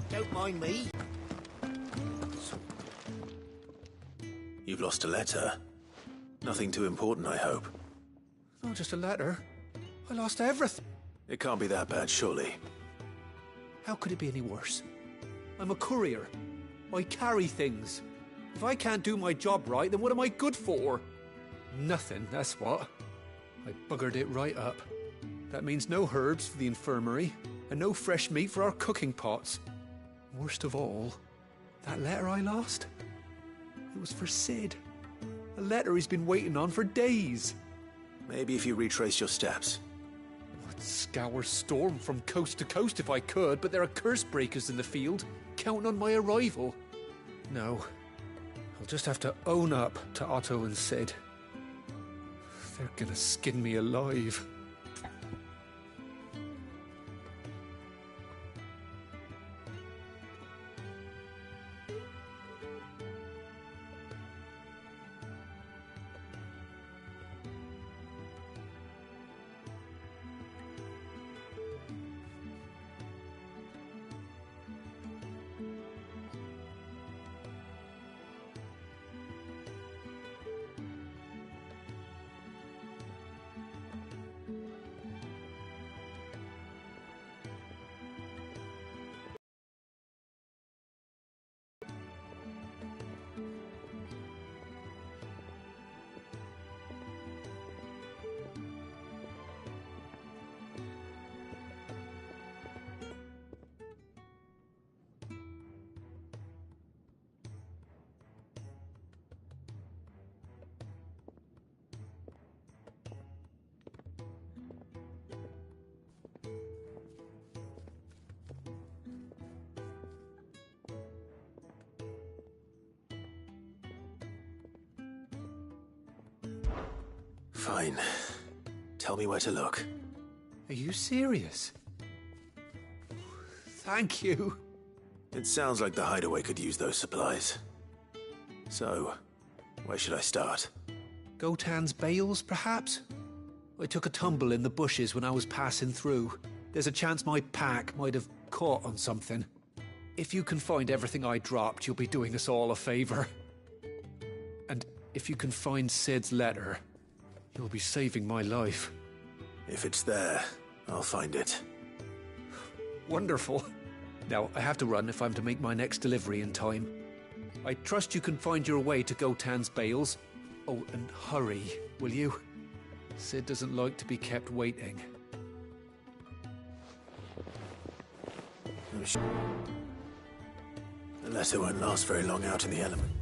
Don't mind me. You've lost a letter. Nothing too important, I hope. Not just a letter. I lost everything. It can't be that bad, surely. How could it be any worse? I'm a courier. I carry things. If I can't do my job right, then what am I good for? Nothing, that's what. I buggered it right up. That means no herbs for the infirmary, and no fresh meat for our cooking pots. Worst of all, that letter I lost? It was for Sid. A letter he's been waiting on for days. Maybe if you retrace your steps. I'd scour Storm from coast to coast if I could, but there are curse breakers in the field, counting on my arrival. No, I'll just have to own up to Otto and Sid. They're gonna skin me alive. Fine. Tell me where to look. Are you serious? Thank you. It sounds like the hideaway could use those supplies. So, where should I start? Gotan's bales, perhaps? I took a tumble in the bushes when I was passing through. There's a chance my pack might have caught on something. If you can find everything I dropped, you'll be doing us all a favor. And if you can find Sid's letter, you'll be saving my life. If it's there, I'll find it. Wonderful. Now, I have to run if I'm to make my next delivery in time. I trust you can find your way to Gotan's bales. Oh, and hurry, will you? Sid doesn't like to be kept waiting. The letter won't last very long out in the element.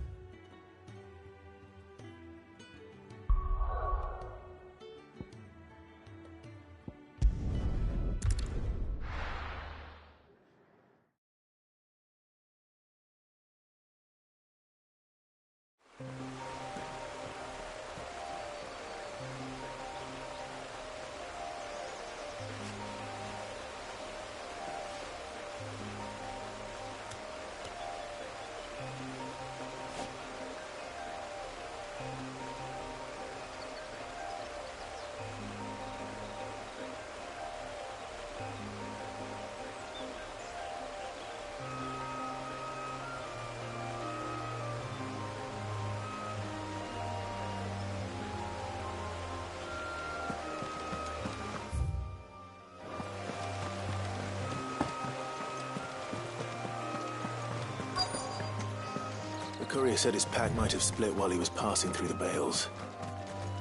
The courier said his pack might have split while he was passing through the bales.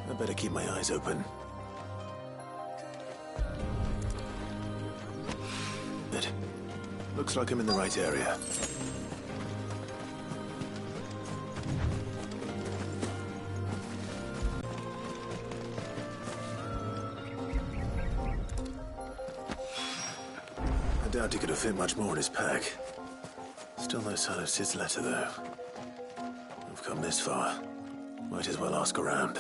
I better keep my eyes open. Good. Looks like I'm in the right area. I doubt he could have fit much more in his pack. Still no sign of Sid's letter, though. I've come this far. Might as well ask around.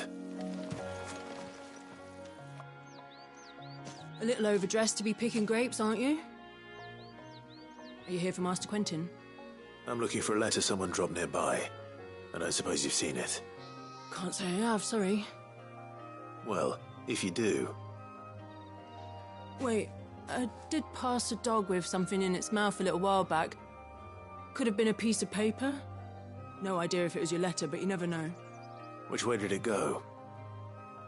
A little overdressed to be picking grapes, aren't you? Are you here for Master Quentin? I'm looking for a letter someone dropped nearby, and I suppose you've seen it. Can't say I have, sorry. Well, if you do... Wait, I did pass a dog with something in its mouth a little while back. Could have been a piece of paper. No idea if it was your letter, but you never know. Which way did it go?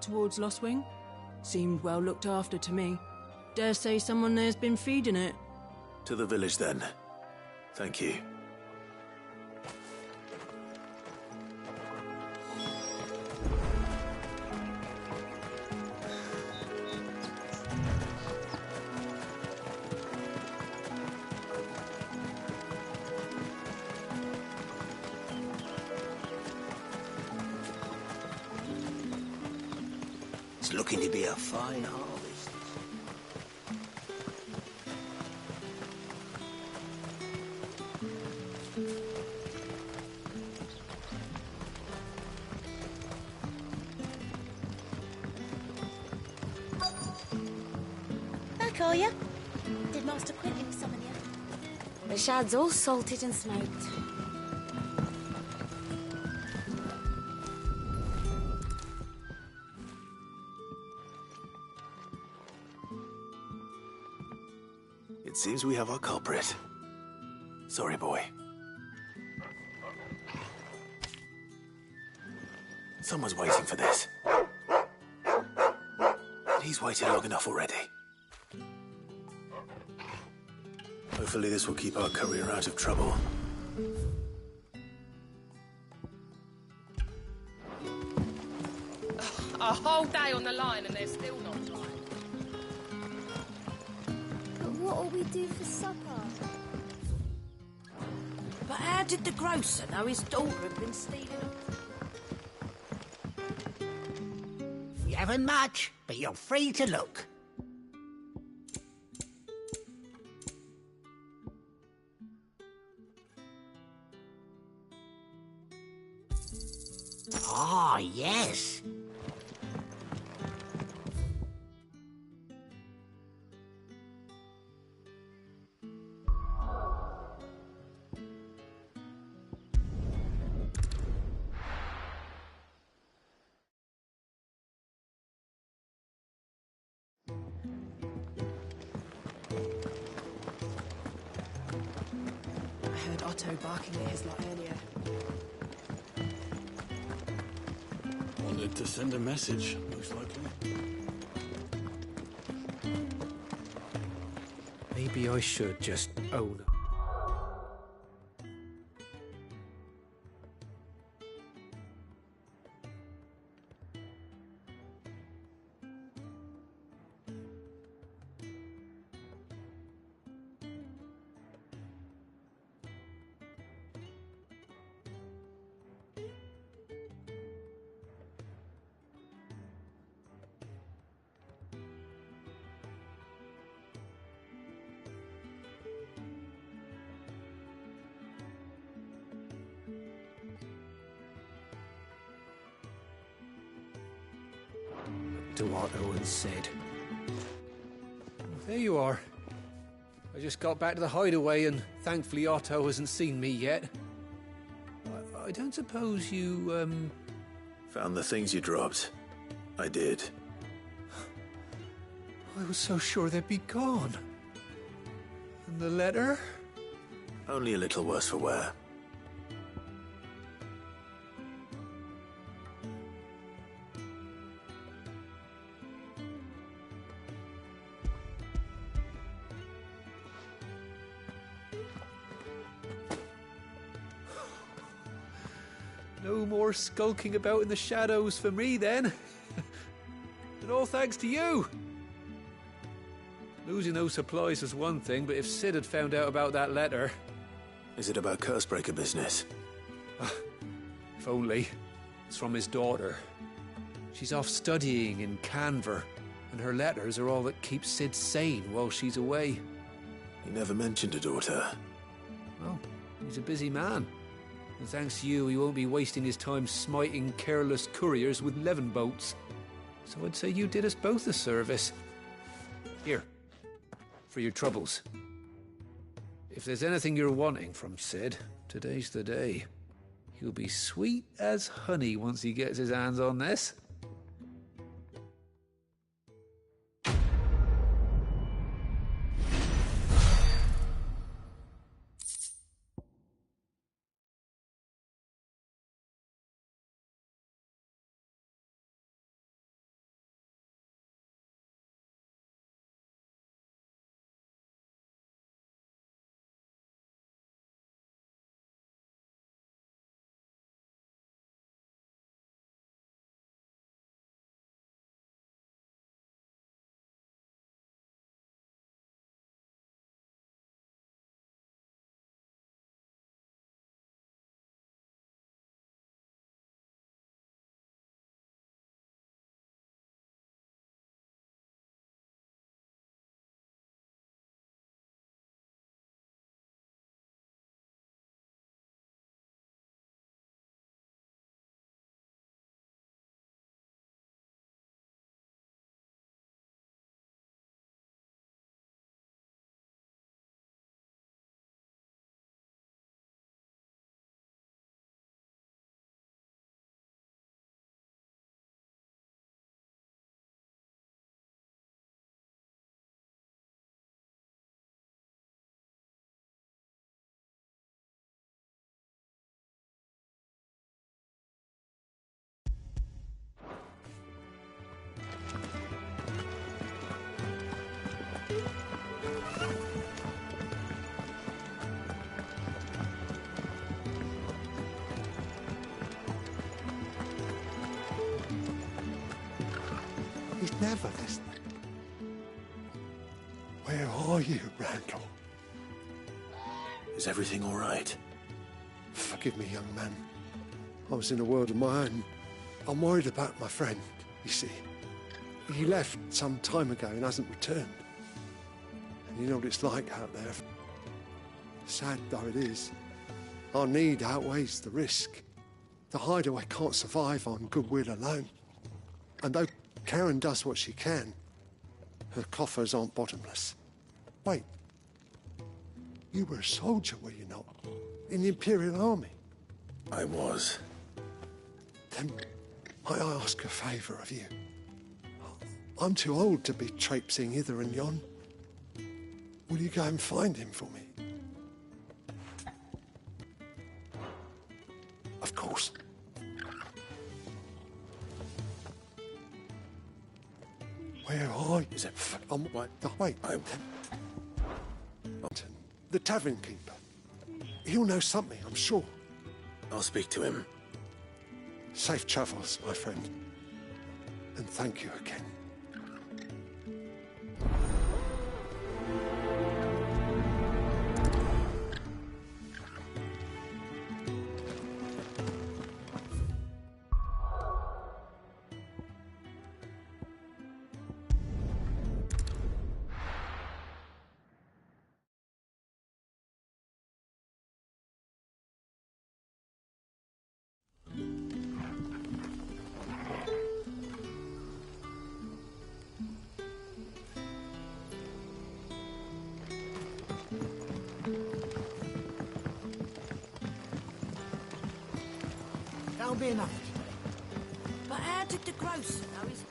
Towards Lost Wing? Seemed well looked after to me. Dare say someone there's been feeding it. To the village, then. Thank you. It's looking to be a fine harvest. Back, are you? Did Master Quentin summon you? The shad's all salted and smoked. It seems we have our culprit. Sorry, boy. Someone's waiting for this. And he's waited long enough already. Hopefully this will keep our courier out of trouble. A whole day on the line and they're still not flying. But what'll we do for supper? But how did the grocer know his daughter had been stealing them? You haven't much, but you're free to look. Ah, yes. I heard Otto barking at his lot earlier. Wanted to send a message, most likely. Maybe I should just own it. To Otto and Sid. There you are. I just got back to the hideaway and thankfully Otto hasn't seen me yet. I don't suppose you, Found the things you dropped. I did. I was so sure they'd be gone. And the letter? Only a little worse for wear. No more skulking about in the shadows for me, then. And all thanks to you. Losing those supplies is one thing, but if Sid had found out about that letter... Is it about Cursebreaker business? If only. It's from his daughter. She's off studying in Canver, and her letters are all that keeps Sid sane while she's away. He never mentioned a daughter. Well, he's a busy man. And thanks to you, he won't be wasting his time smiting careless couriers with levin boats. So I'd say you did us both a service. Here, for your troubles. If there's anything you're wanting from Sid, today's the day. He'll be sweet as honey once he gets his hands on this. never listen. Where are you, Randall? Is everything all right? Forgive me, young man. I was in a world of my own. I'm worried about my friend, you see. He left some time ago and hasn't returned. And you know what it's like out there. Sad though it is, our need outweighs the risk. The hideaway can't survive on goodwill alone. And though Karen does what she can, her coffers aren't bottomless. Wait, you were a soldier, were you not? In the Imperial Army? I was. Then might I ask a favour of you? I'm too old to be traipsing hither and yon. Will you go and find him for me? Of course. Where are you? Is it... What? Wait. The tavern keeper. He'll know something, I'm sure. I'll speak to him. Safe travels, my friend. And thank you again. That'll be enough. But how did the grocer know his...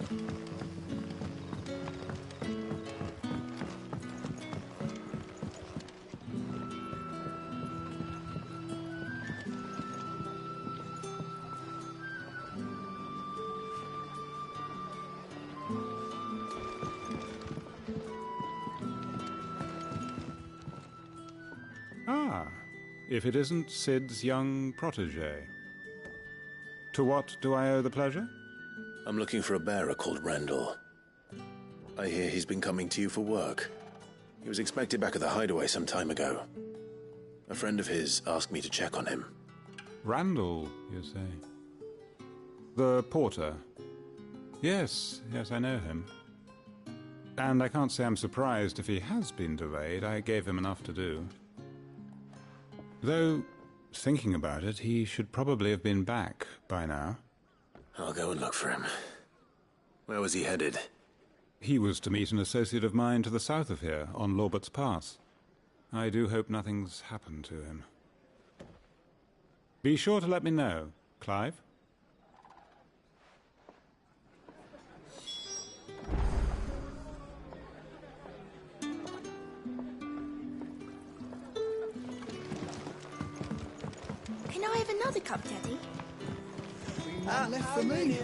Ah, if it isn't Sid's young protege. To what do I owe the pleasure? I'm looking for a bearer called Randall. I hear he's been coming to you for work. He was expected back at the hideaway some time ago. A friend of his asked me to check on him. Randall, you say? The porter? Yes, I know him. And I can't say I'm surprised if he has been delayed. I gave him enough to do. Though, thinking about it, he should probably have been back by now. I'll go and look for him. Where was he headed? He was to meet an associate of mine to the south of here, on Lorbert's Pass. I do hope nothing's happened to him. Be sure to let me know, Clive. Can I have another cup, Daddy? Left for me.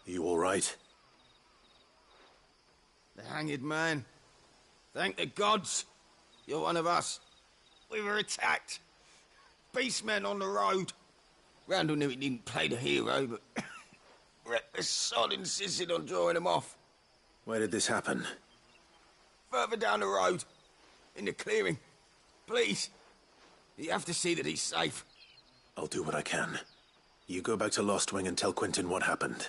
You all right? The hanged man. Thank the gods. You're one of us. We were attacked. Beastmen on the road. Randall knew he didn't play the hero, but reckless sod insisted on drawing him off. Where did this happen? Further down the road. In the clearing. Please. You have to see that he's safe. I'll do what I can. You go back to Lost Wing and tell Quentin what happened.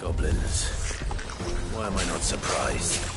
Goblins. Why am I not surprised?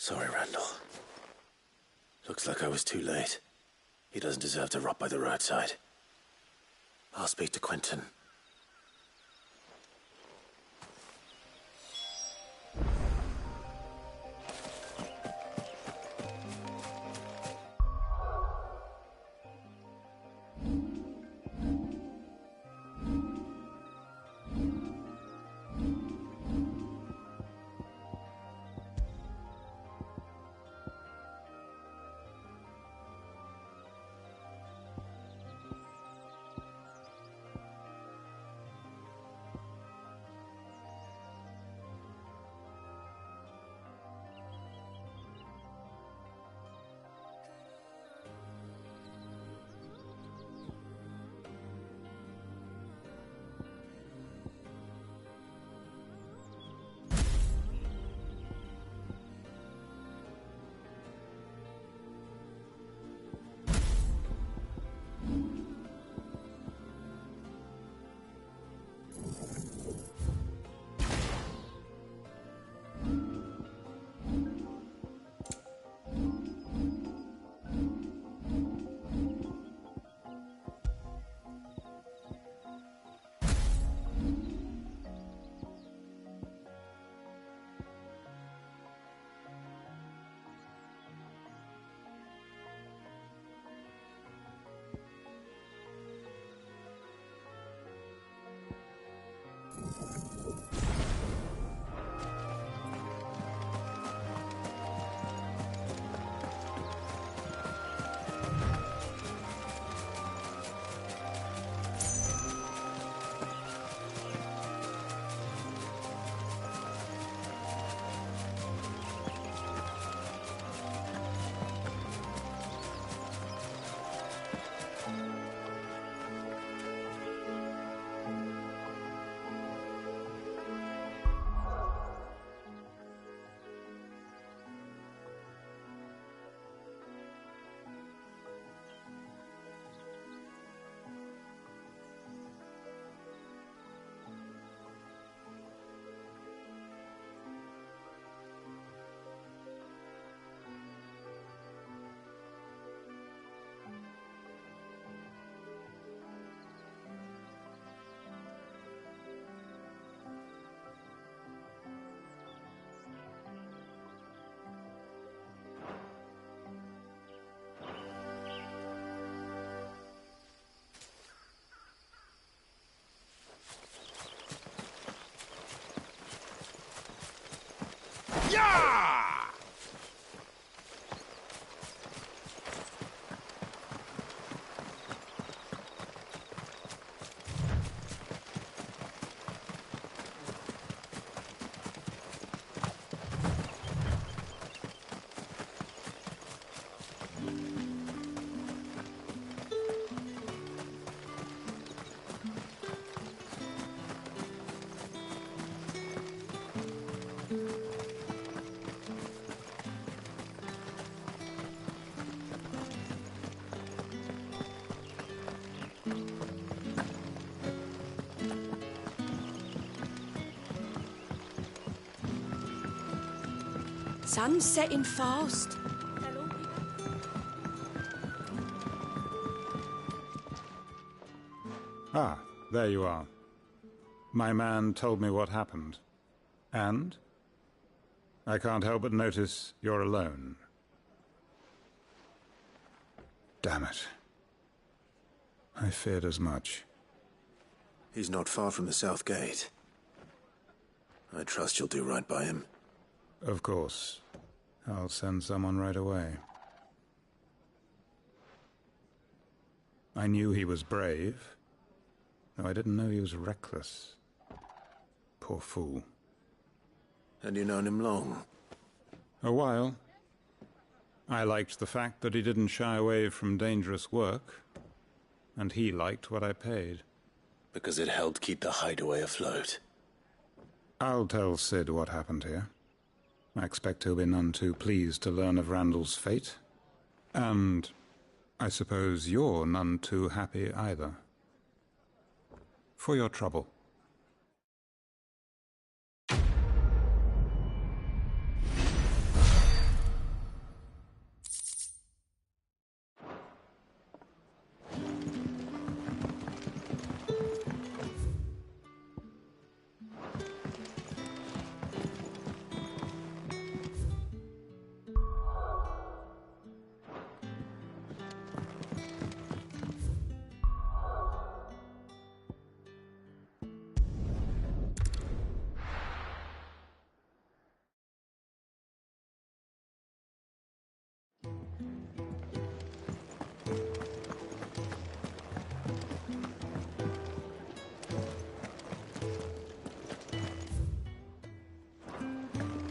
Sorry, Randall. Looks like I was too late. He doesn't deserve to rot by the roadside. I'll speak to Quentin. sun's setting fast. Ah, there you are. My man told me what happened. And? I can't help but notice you're alone. Damn it. I feared as much. He's not far from the South Gate. I trust you'll do right by him. Of course. I'll send someone right away. I knew he was brave, though I didn't know he was reckless. Poor fool. And you known him long? A while. I liked the fact that he didn't shy away from dangerous work, and he liked what I paid. Because it helped keep the hideaway afloat. I'll tell Sid what happened here. I expect he'll be none too pleased to learn of Randall's fate. And I suppose you're none too happy either. For your trouble.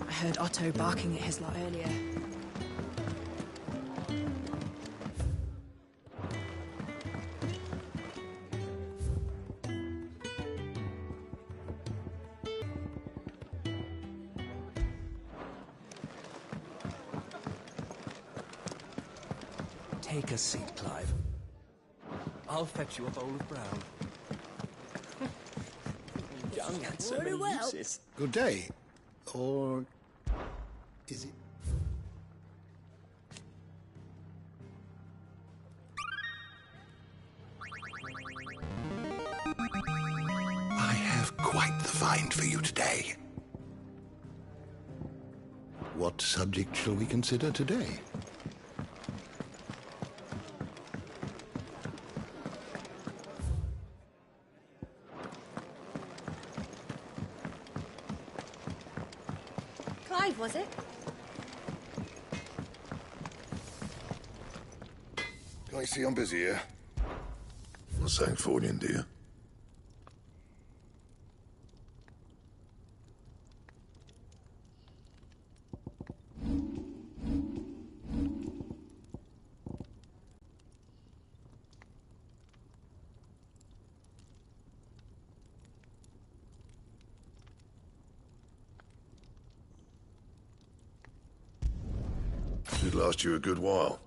I heard Otto barking at his lot earlier. Take a seat, Clive. I'll fetch you a bowl of brown. Young and so many uses. Good day. Or is it? I have quite the find for you today. What subject shall we consider today? Clive, was it? I see I'm busy here. What's saying for you, dear? Should last you a good while.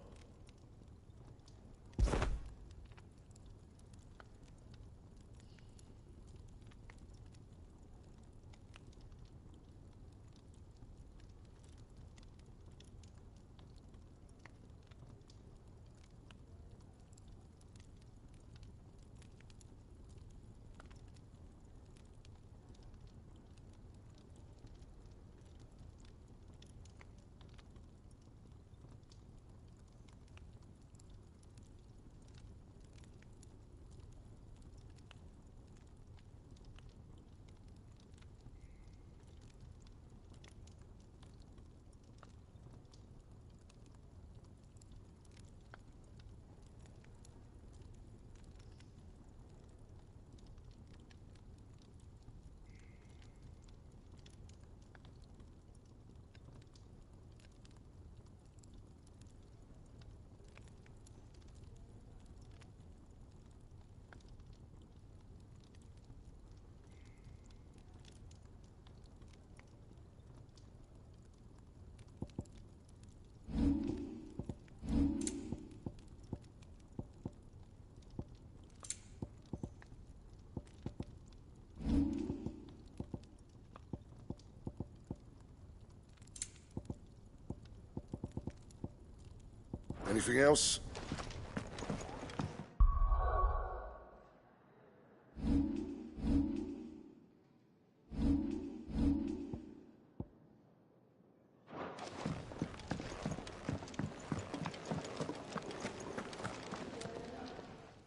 Anything else?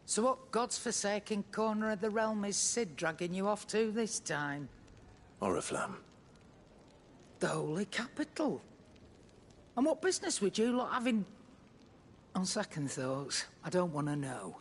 So what god's-forsaken corner of the realm is Sid dragging you off to this time? Oriflamme. The Holy Capital. And what business would you lot having... On second thoughts, I don't want to know.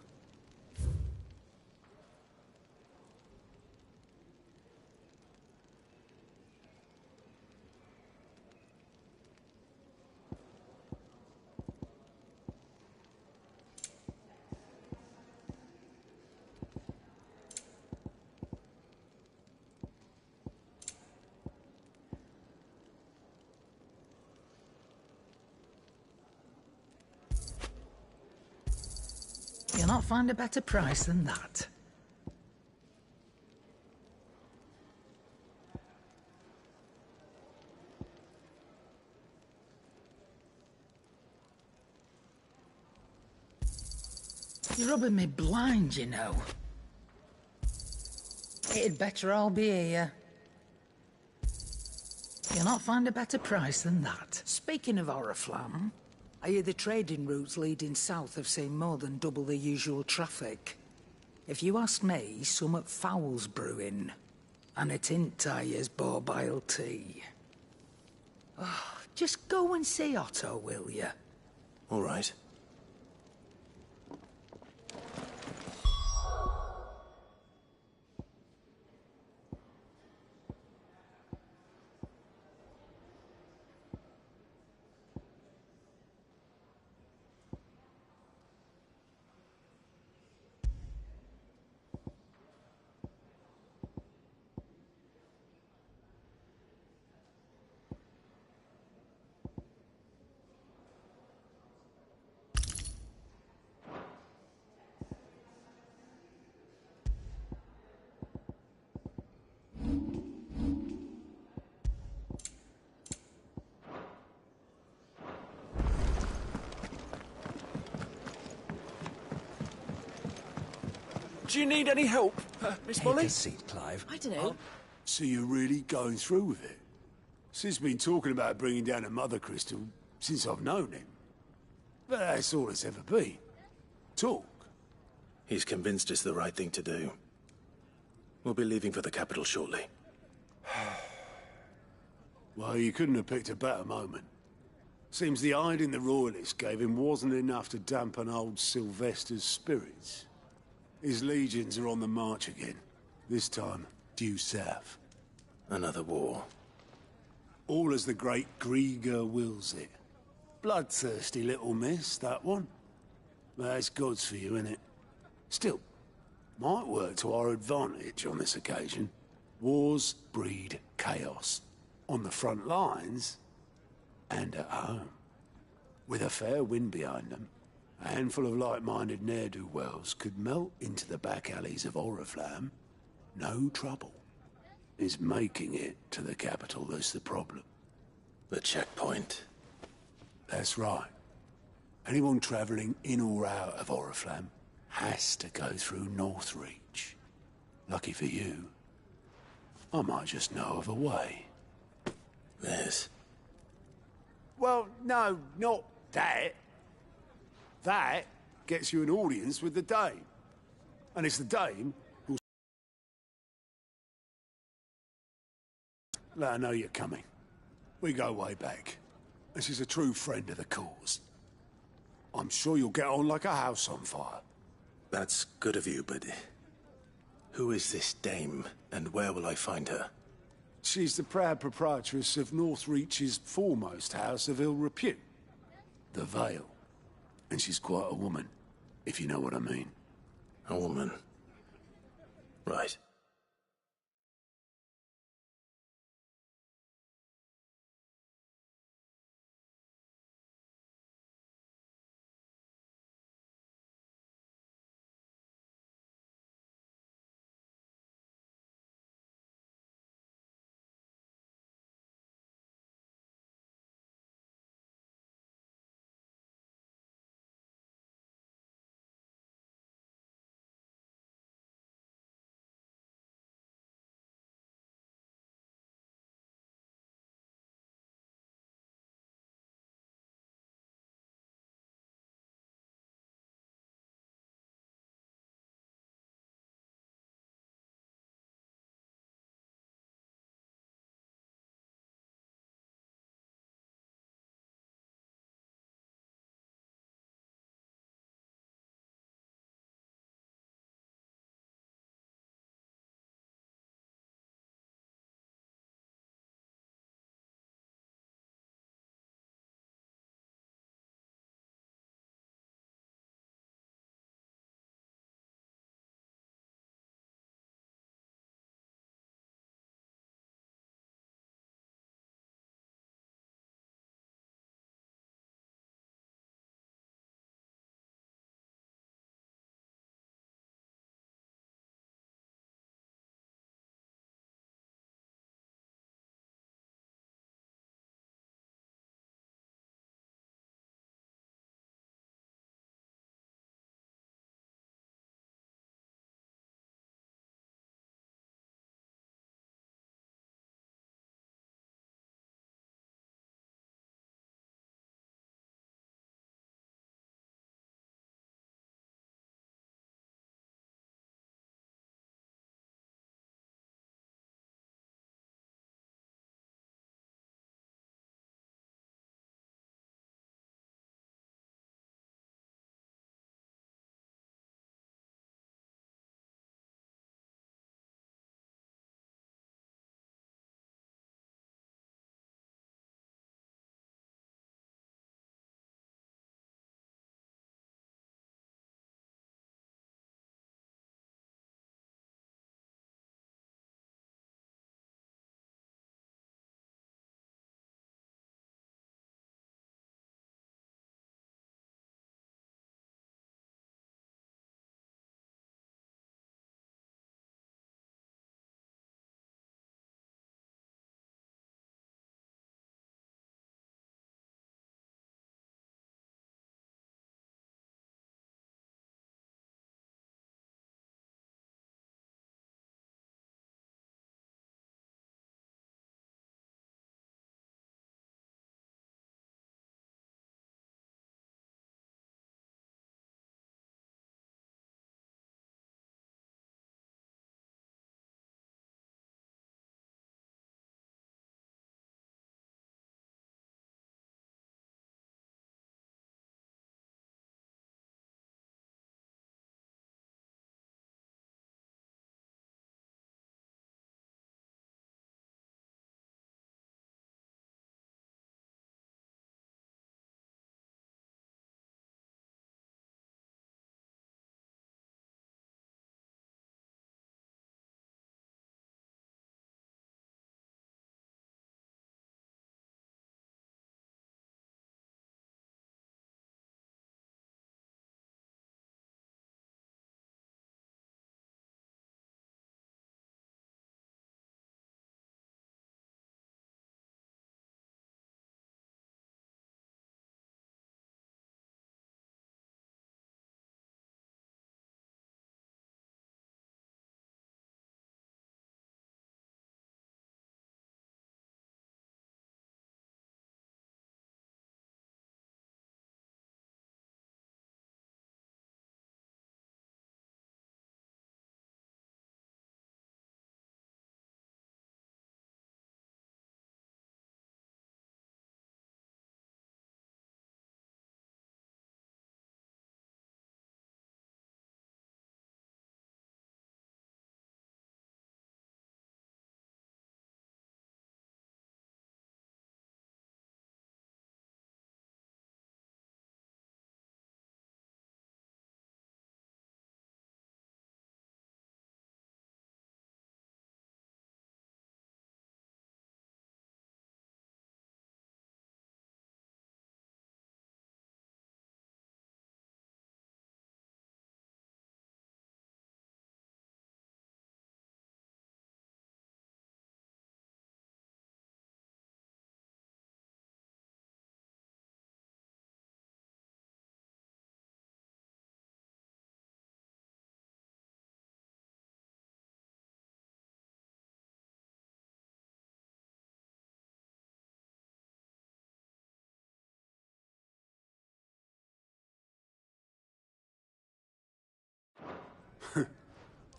You'll not find a better price than that. You're rubbing me blind, you know. It'd better all be here. You'll not find a better price than that. Speaking of Oriflamme, I hear the trading routes leading south have seen more than double the usual traffic. If you ask me, summat foul's brewing. And it ain't Tyre's borbile tea. Oh, just go and see Otto, will you? All right. Do you need any help, Miss Molly? Take a seat, Clive. I don't know. So you're really going through with it? Sid's been talking about bringing down a mother crystal since I've known him. But that's all it's ever been. Talk. He's convinced it's the right thing to do. We'll be leaving for the capital shortly. Well, you couldn't have picked a better moment. Seems the hiding the Royalists gave him wasn't enough to dampen old Sylvester's spirits. His legions are on the march again. This time, due south. Another war. All as the great Grieger wills it. Bloodthirsty little miss, that one. That's God's for you, innit? Still, might work to our advantage on this occasion. Wars breed chaos. On the front lines, and at home. With a fair wind behind them, a handful of like-minded ne'er-do-wells could melt into the back alleys of Oriflamme. No trouble. It's making it to the capital that's the problem. The checkpoint. That's right. Anyone travelling in or out of Oriflamme has to go through Northreach. Lucky for you, I might just know of a way. This? Well, no, not that. That gets you an audience with the Dame. And it's the Dame who'll let her know you're coming. We go way back. And she's a true friend of the cause. I'm sure you'll get on like a house on fire. That's good of you, but... who is this Dame, and where will I find her? She's the proud proprietress of Northreach's foremost house of ill repute. The Vale. And she's quite a woman, if you know what I mean. A woman. Right.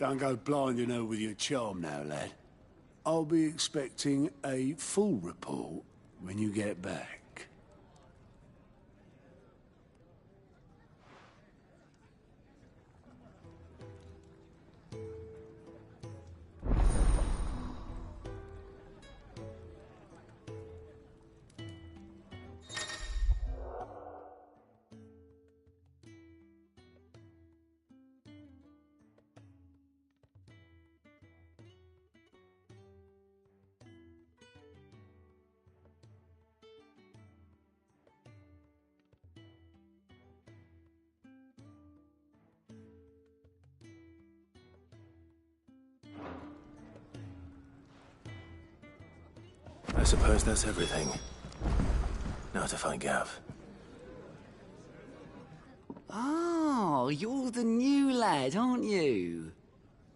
Don't go blinding her with your charm now, lad. I'll be expecting a full report when you get back. I suppose that's everything. Now to find Gav. Oh, you're the new lad, aren't you?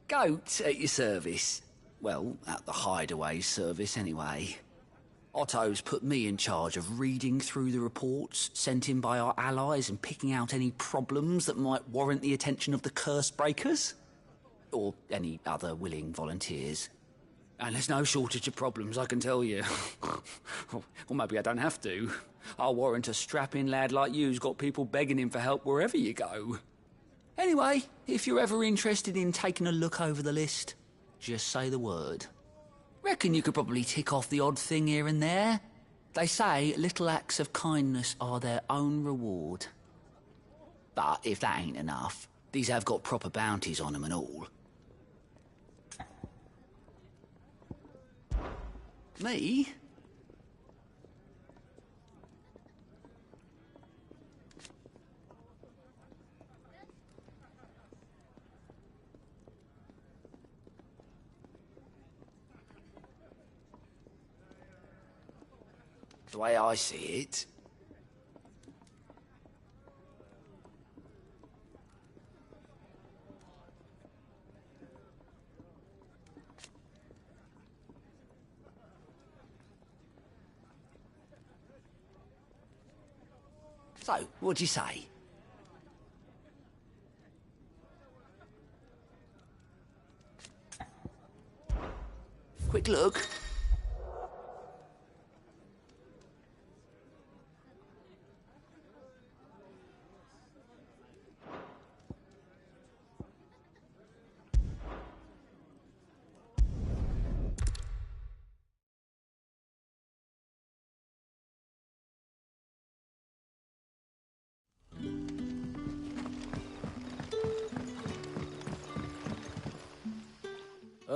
Goat at your service. Well, at the hideaway service, anyway. Otto's put me in charge of reading through the reports sent in by our allies and picking out any problems that might warrant the attention of the curse breakers. Or any other willing volunteers. And there's no shortage of problems, I can tell you. Or maybe I don't have to. I'll warrant a strapping lad like you's got people begging him for help wherever you go. Anyway, if you're ever interested in taking a look over the list, just say the word. Reckon you could probably tick off the odd thing here and there. They say little acts of kindness are their own reward. But if that ain't enough, these have got proper bounties on them and all. Me? The way I see it, so, what'd you say? Quick look.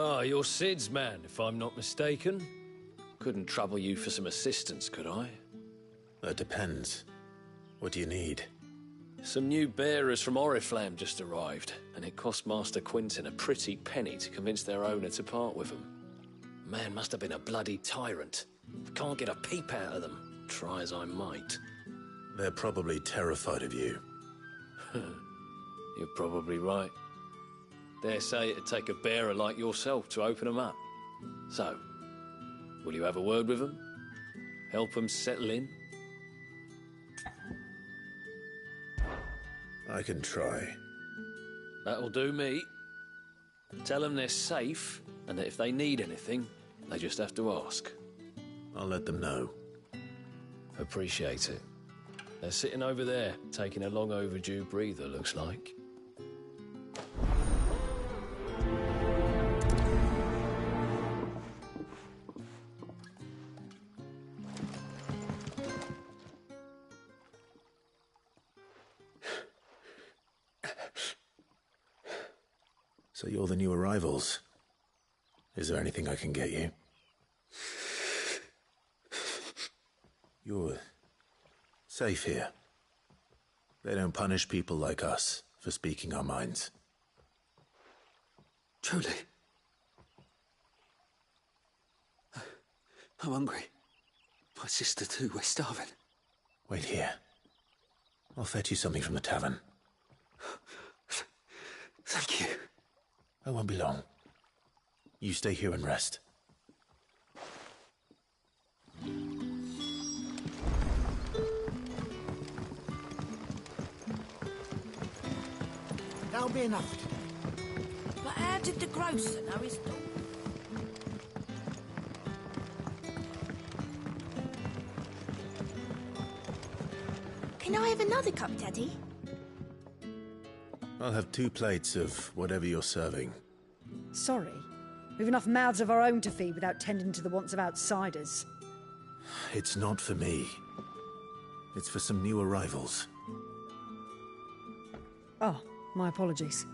Ah, you're Sid's man, if I'm not mistaken. Couldn't trouble you for some assistance, could I? That depends. What do you need? Some new bearers from Oriflamme just arrived, and it cost Master Quinton a pretty penny to convince their owner to part with them. Man must have been a bloody tyrant. Can't get a peep out of them, try as I might. They're probably terrified of you. You're probably right. Dare say it'd take a bearer like yourself to open them up. So, will you have a word with them? Help them settle in? I can try. That'll do me. Tell them they're safe, and that if they need anything, they just have to ask. I'll let them know. Appreciate it. They're sitting over there, taking a long overdue breather, looks like. So you're the new arrivals. Is there anything I can get you? You're safe here. They don't punish people like us for speaking our minds. Truly. I'm hungry. My sister too, we're starving. Wait here. I'll fetch you something from the tavern. Thank you. I won't be long. You stay here and rest. That'll be enough for today. But how did the grocer know his dog? Can I have another cup, Daddy? I'll have 2 plates of whatever you're serving. Sorry. We've enough mouths of our own to feed without tending to the wants of outsiders. It's not for me. It's for some new arrivals. Oh, my apologies.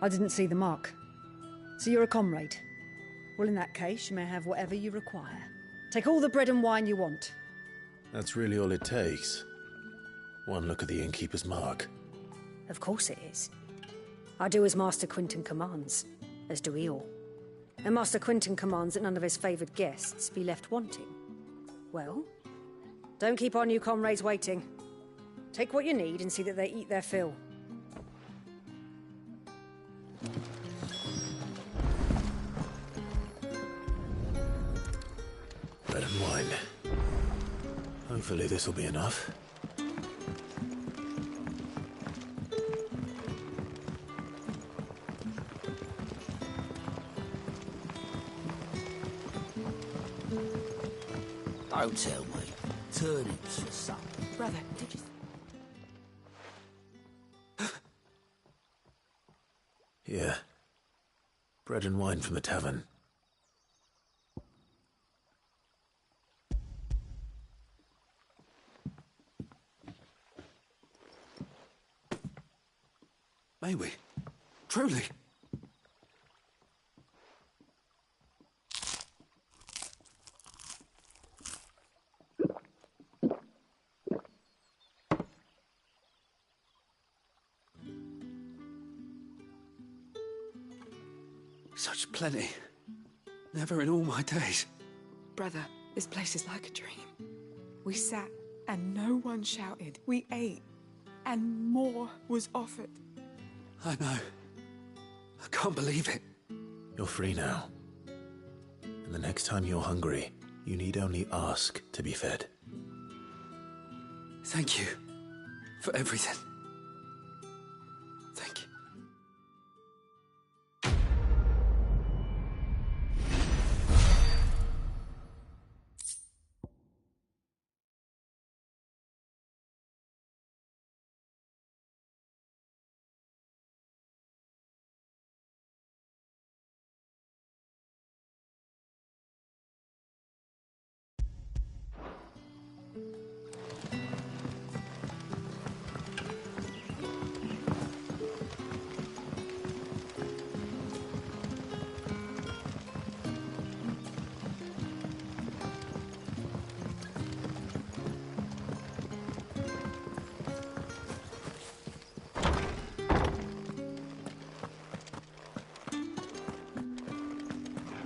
I didn't see the mark. So you're a comrade? Well, in that case, you may have whatever you require. Take all the bread and wine you want. That's really all it takes. One look at the innkeeper's mark. Of course it is. I do as Master Quinton commands, as do we all. And Master Quinton commands that none of his favoured guests be left wanting. Well, don't keep our new comrades waiting. Take what you need and see that they eat their fill. Bread and wine. Hopefully this'll be enough. Don't tell me. Turnips for supper. Brother, did you... Here. Bread and wine from the tavern. May we? Truly? Such plenty. Never in all my days. Brother, this place is like a dream. We sat and no one shouted. We ate and more was offered. I know. I can't believe it. You're free now. And the next time you're hungry, you need only ask to be fed. Thank you for everything. Thank you.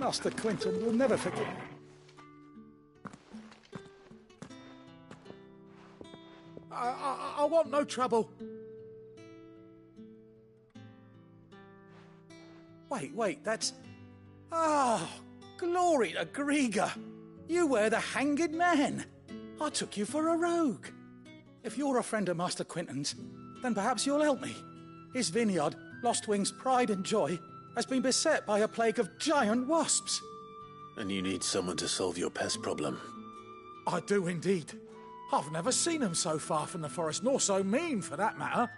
Master Quinton will never forgive me. I want no trouble. Wait, that's... Ah, glory to Grieger. You were the hanged man. I took you for a rogue. If you're a friend of Master Quinton's, then perhaps you'll help me. His vineyard, Lostwing's pride and joy, has been beset by a plague of giant wasps. And you need someone to solve your pest problem. I do indeed. I've never seen them so far from the forest, nor so mean, for that matter.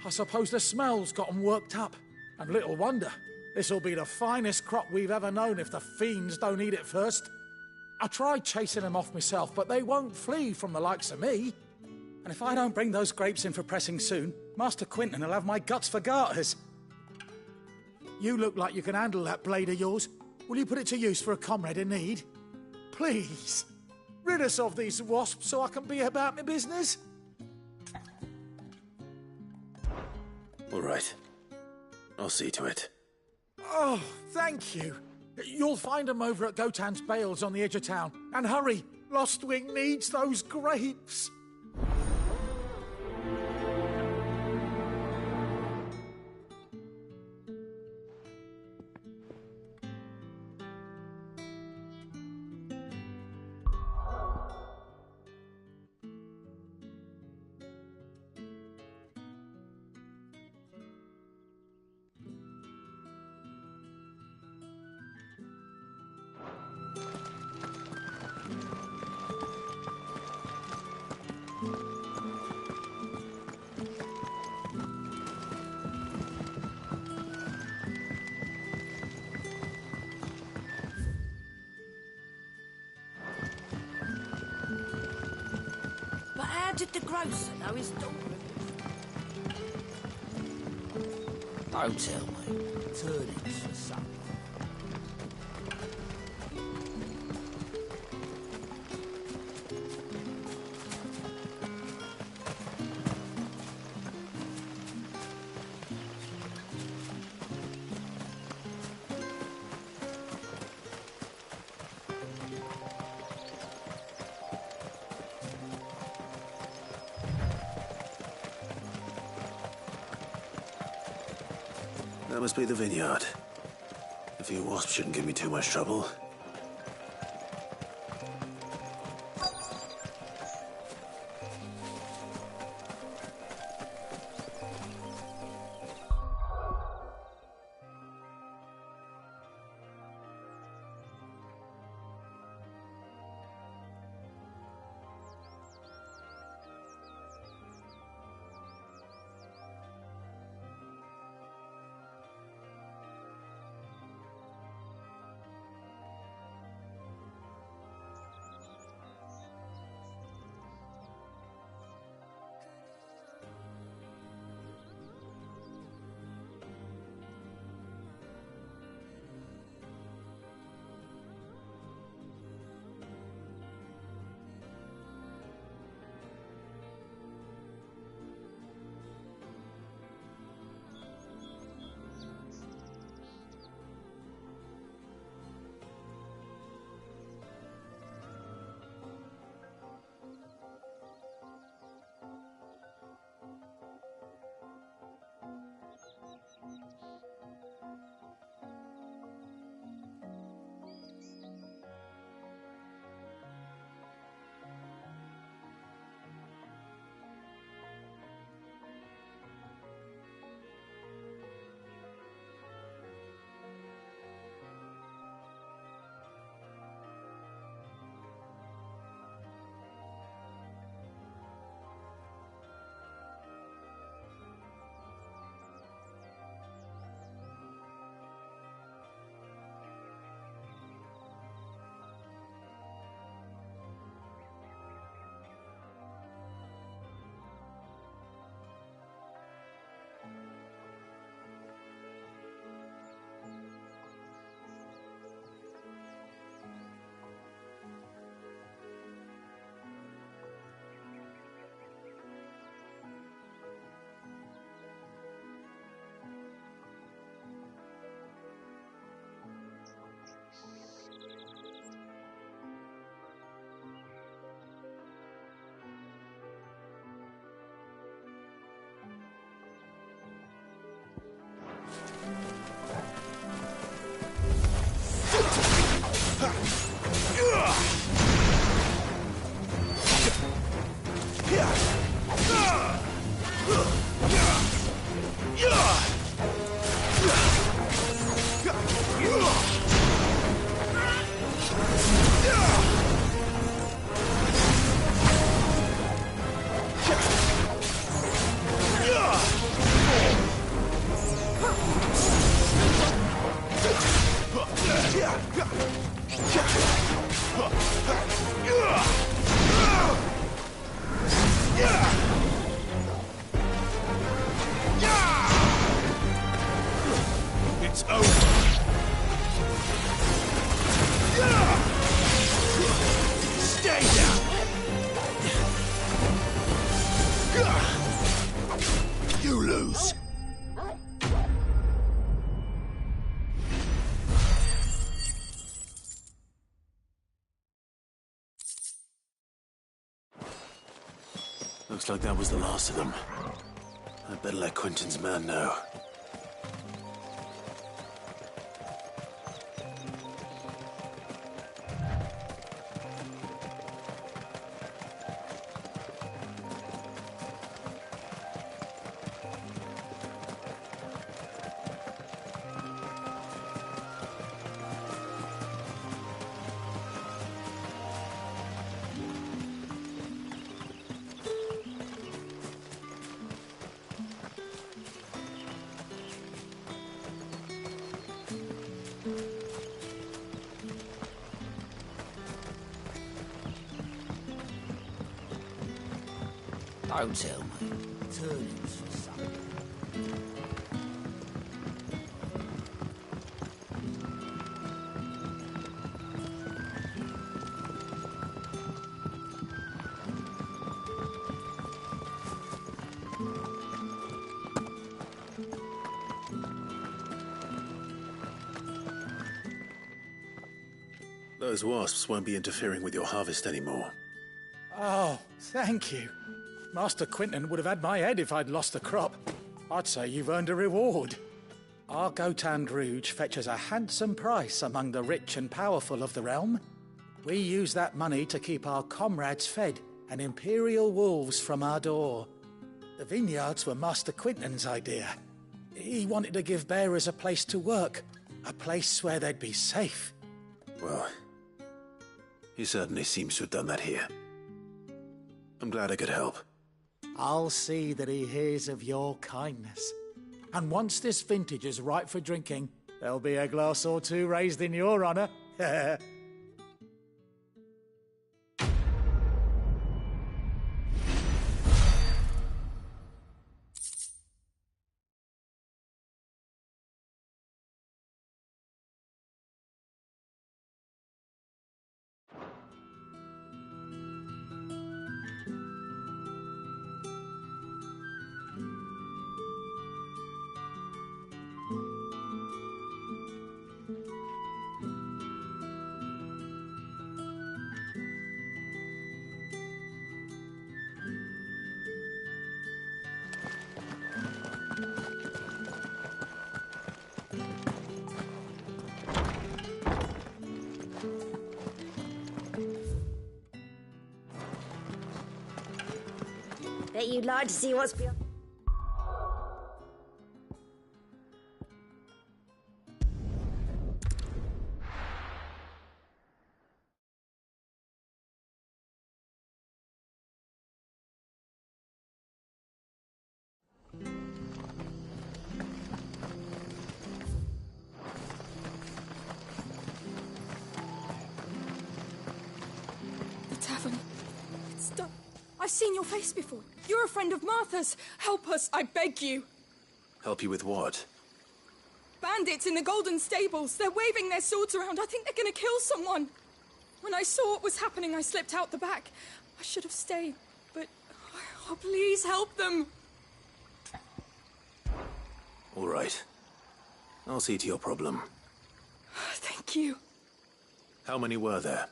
I suppose the smell's got 'em worked up. And little wonder. This'll be the finest crop we've ever known if the fiends don't eat it first. I tried chasing them off myself, but they won't flee from the likes of me. And if I don't bring those grapes in for pressing soon, Master Quinton will have my guts for garters. You look like you can handle that blade of yours. Will you put it to use for a comrade in need? Please, rid us of these wasps so I can be about my business. All right. I'll see to it. Oh, thank you. You'll find them over at Gotan's Bales on the edge of town. And hurry, Lostwing needs those grapes. Did the grocer know his daughter? Don't tell me. Turnips for supper. That must be the vineyard. A few wasps shouldn't give me too much trouble. It's over. Stay down. You lose. Looks like that was the last of them. I'd better let Quentin's man know. Don't tell me. Turnings for something. Those wasps won't be interfering with your harvest anymore. Oh, thank you. Master Quinton would have had my head if I'd lost the crop. I'd say you've earned a reward. Our Gotand Rouge fetches a handsome price among the rich and powerful of the realm. We use that money to keep our comrades fed and imperial wolves from our door. The vineyards were Master Quinton's idea. He wanted to give bearers a place to work, a place where they'd be safe. Well, he certainly seems to have done that here. I'm glad I could help. I'll see that he hears of your kindness. And once this vintage is ripe for drinking, there'll be a glass or two raised in your honour. Bet you'd like to see what's beyond. The tavern. It's done. I've seen your face before. You're a friend of Martha's. Help us, I beg you. Help you with what? Bandits in the Golden Stables. They're waving their swords around. I think they're going to kill someone. When I saw what was happening, I slipped out the back. I should have stayed, but... Oh, please help them. All right. I'll see to your problem. Thank you. How many were there?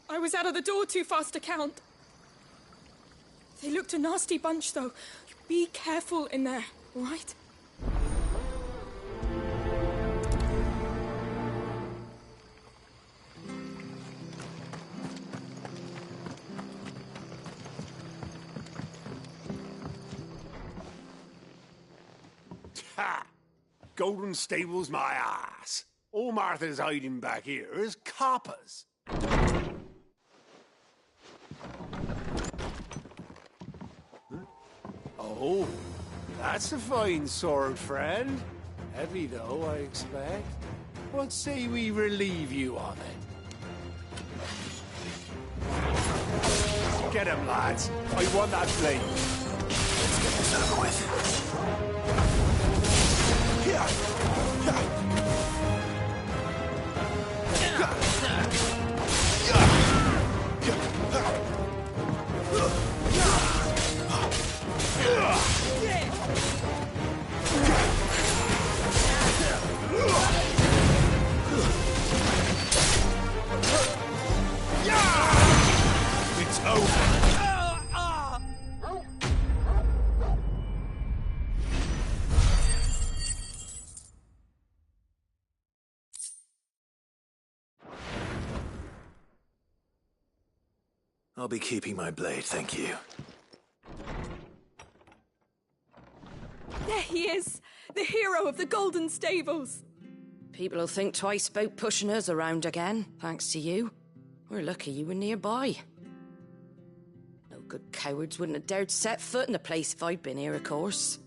I was out of the door too fast to count. They looked a nasty bunch, though. Be careful in there, all right? Ha! Golden Stables my ass. All Martha's hiding back here is coppers. Oh, that's a fine sword, friend. Heavy, though, I expect. What say we relieve you of it? Get him, lads. I want that blade. Let's get this over with. It's over. I'll be keeping my blade, thank you. There he is, the hero of the Golden Stables. People will think twice about pushing us around again, thanks to you. We're lucky you were nearby. No good cowards wouldn't have dared set foot in the place if I'd been here, of course.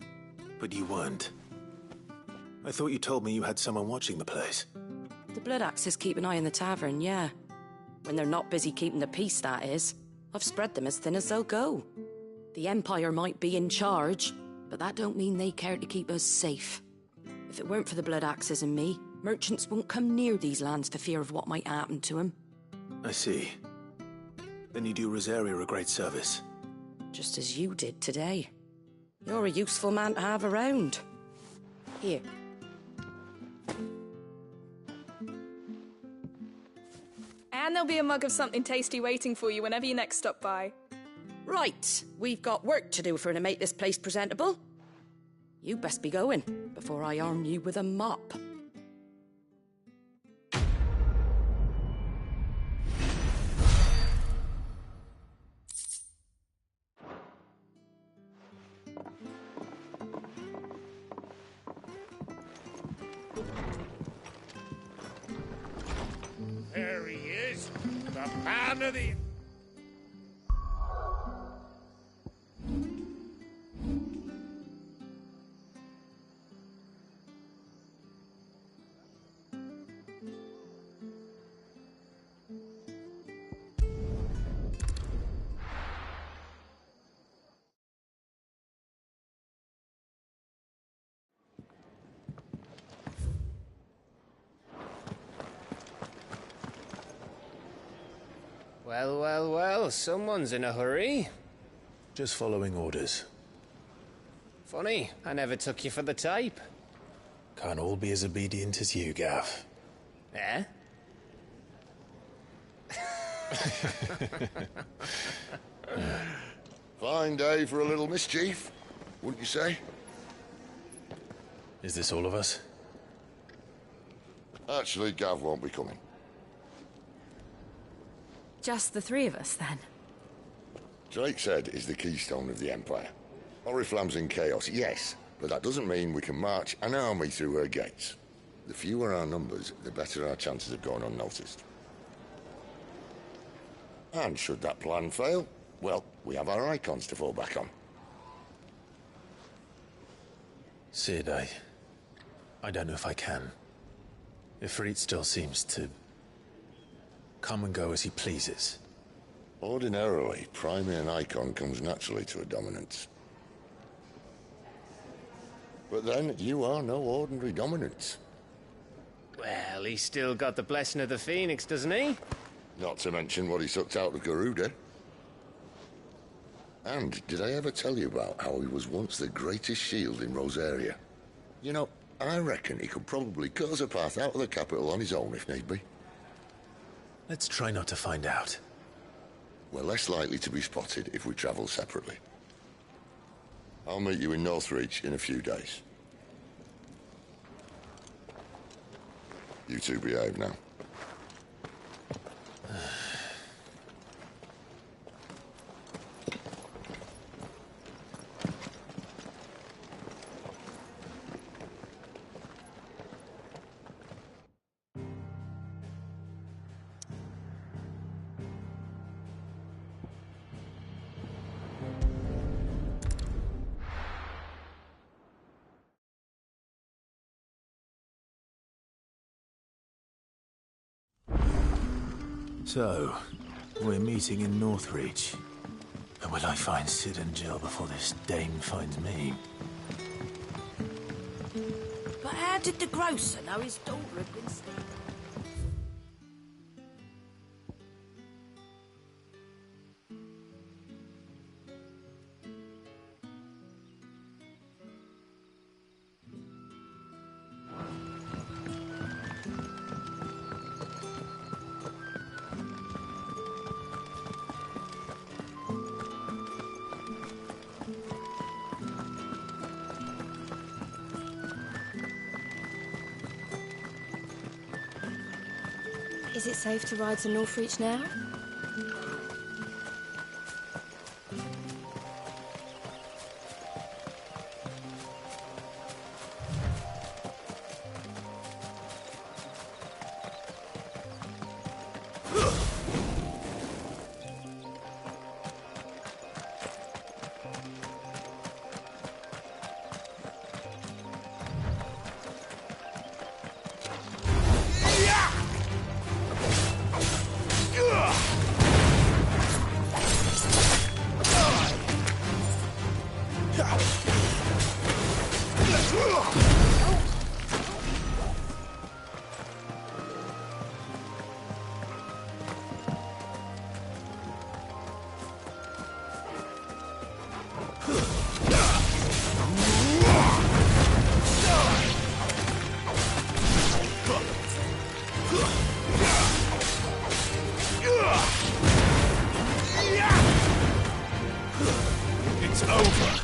But you weren't. I thought you told me you had someone watching the place. The Blood Axes keep an eye on the tavern, yeah. When they're not busy keeping the peace, that is. I've spread them as thin as they'll go. The Empire might be in charge, but that don't mean they care to keep us safe. If it weren't for the Blood Axes and me, merchants won't come near these lands for fear of what might happen to them. I see. Then you do Rosaria a great service. Just as you did today. You're a useful man to have around. Here. And there'll be a mug of something tasty waiting for you whenever you next stop by. Right, we've got work to do for to make this place presentable. You best be going, before I arm you with a mop. There he is, the man of the... Well, well, well, someone's in a hurry. Just following orders. Funny, I never took you for the type. Can't all be as obedient as you, Gav. Eh? Fine day for a little mischief, wouldn't you say? Is this all of us? Actually, Gav won't be coming. Just the three of us, then? Drake's Head is the keystone of the Empire. Oriflamme's in chaos, yes, but that doesn't mean we can march an army through her gates. The fewer our numbers, the better our chances of going unnoticed. And should that plan fail, well, we have our icons to fall back on. Sid, I don't know if I can. Ifrit still seems to come and go as he pleases. Ordinarily, priming an icon comes naturally to a dominance. But then, you are no ordinary dominance. Well, he's still got the blessing of the Phoenix, doesn't he? Not to mention what he sucked out of Garuda. And did I ever tell you about how he was once the greatest shield in Rosaria? You know, I reckon he could probably cut us a path out of the capital on his own if need be. Let's try not to find out. We're less likely to be spotted if we travel separately. I'll meet you in Northreach in a few days. You two behave now. So, we're meeting in Northreach. And will I find Sid and Jill before this dame finds me? But how did the grocer know his daughter had been stabbed? Is it safe to ride to Northreach now? It's over.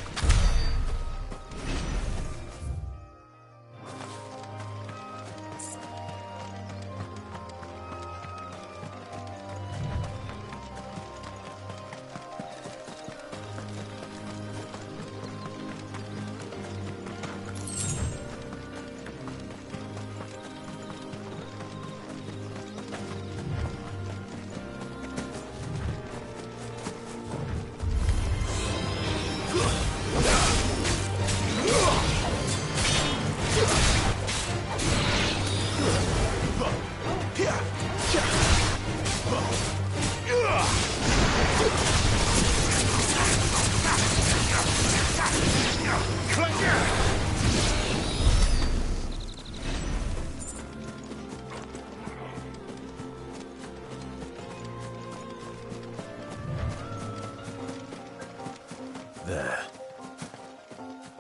There.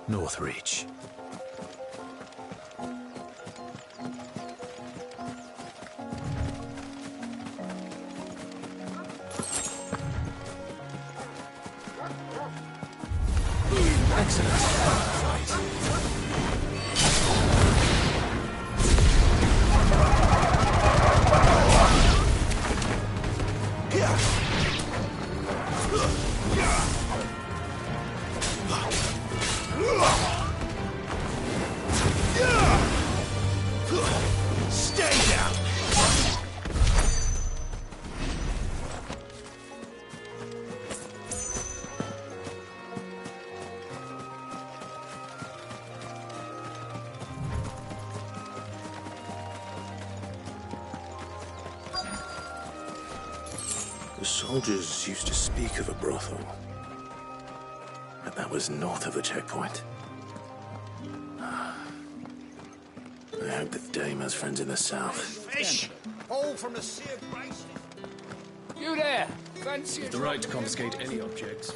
Northreach. Stay down! The soldiers used to speak of a brothel. But that was north of the checkpoint. I hope that Dame has friends in the south. Fish! All from the sea of grace. You there! Fancy The right to confiscate any objects.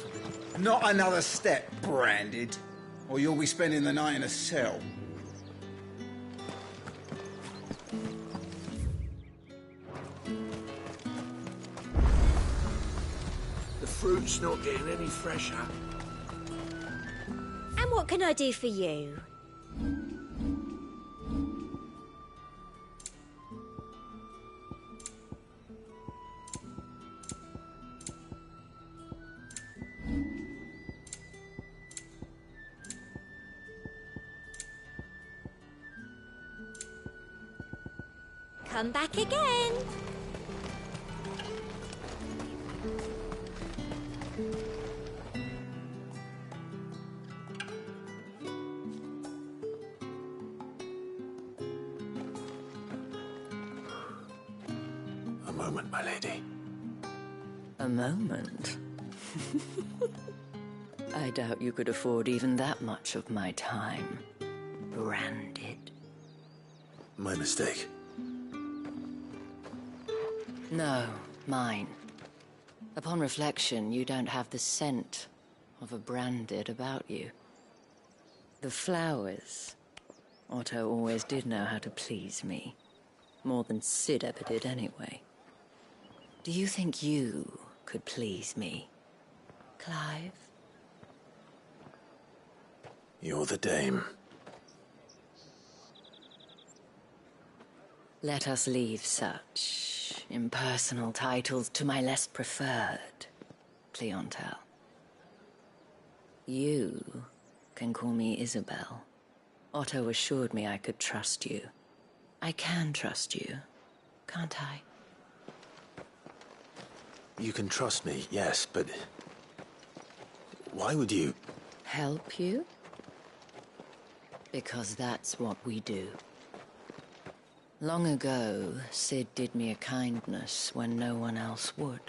Not another step, Branded, or you'll be spending the night in a cell. The fruit's not getting any fresher. And what can I do for you? Come back again. A moment, my lady. A moment? I doubt you could afford even that much of my time. Branded. My mistake. No, mine. Upon reflection, you don't have the scent of a Branded about you. The flowers. Otto always did know how to please me. More than Sid ever did anyway. Do you think you could please me, Clive? You're the Dame. Let us leave such impersonal titles to my less preferred clientele. You can call me Isabel. Otto assured me I could trust you. I can trust you, can't I? You can trust me, yes, but... why would you... Help you? Because that's what we do. Long ago, Sid did me a kindness when no one else would.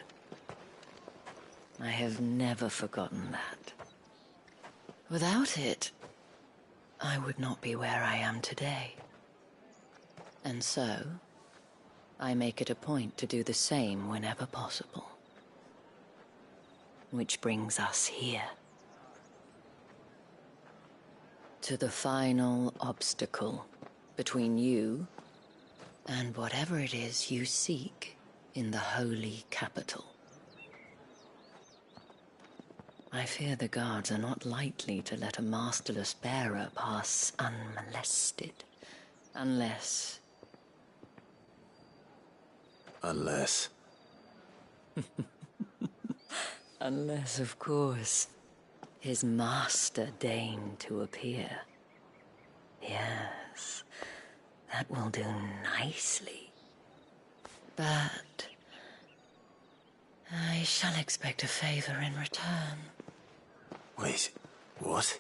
I have never forgotten that. Without it, I would not be where I am today. And so, I make it a point to do the same whenever possible. Which brings us here. To the final obstacle between you and whatever it is you seek in the holy capital. I fear the guards are not likely to let a masterless bearer pass unmolested. Unless... Unless... Unless, of course, his master deigned to appear. Yes, that will do nicely. But... I shall expect a favor in return. Wait, what?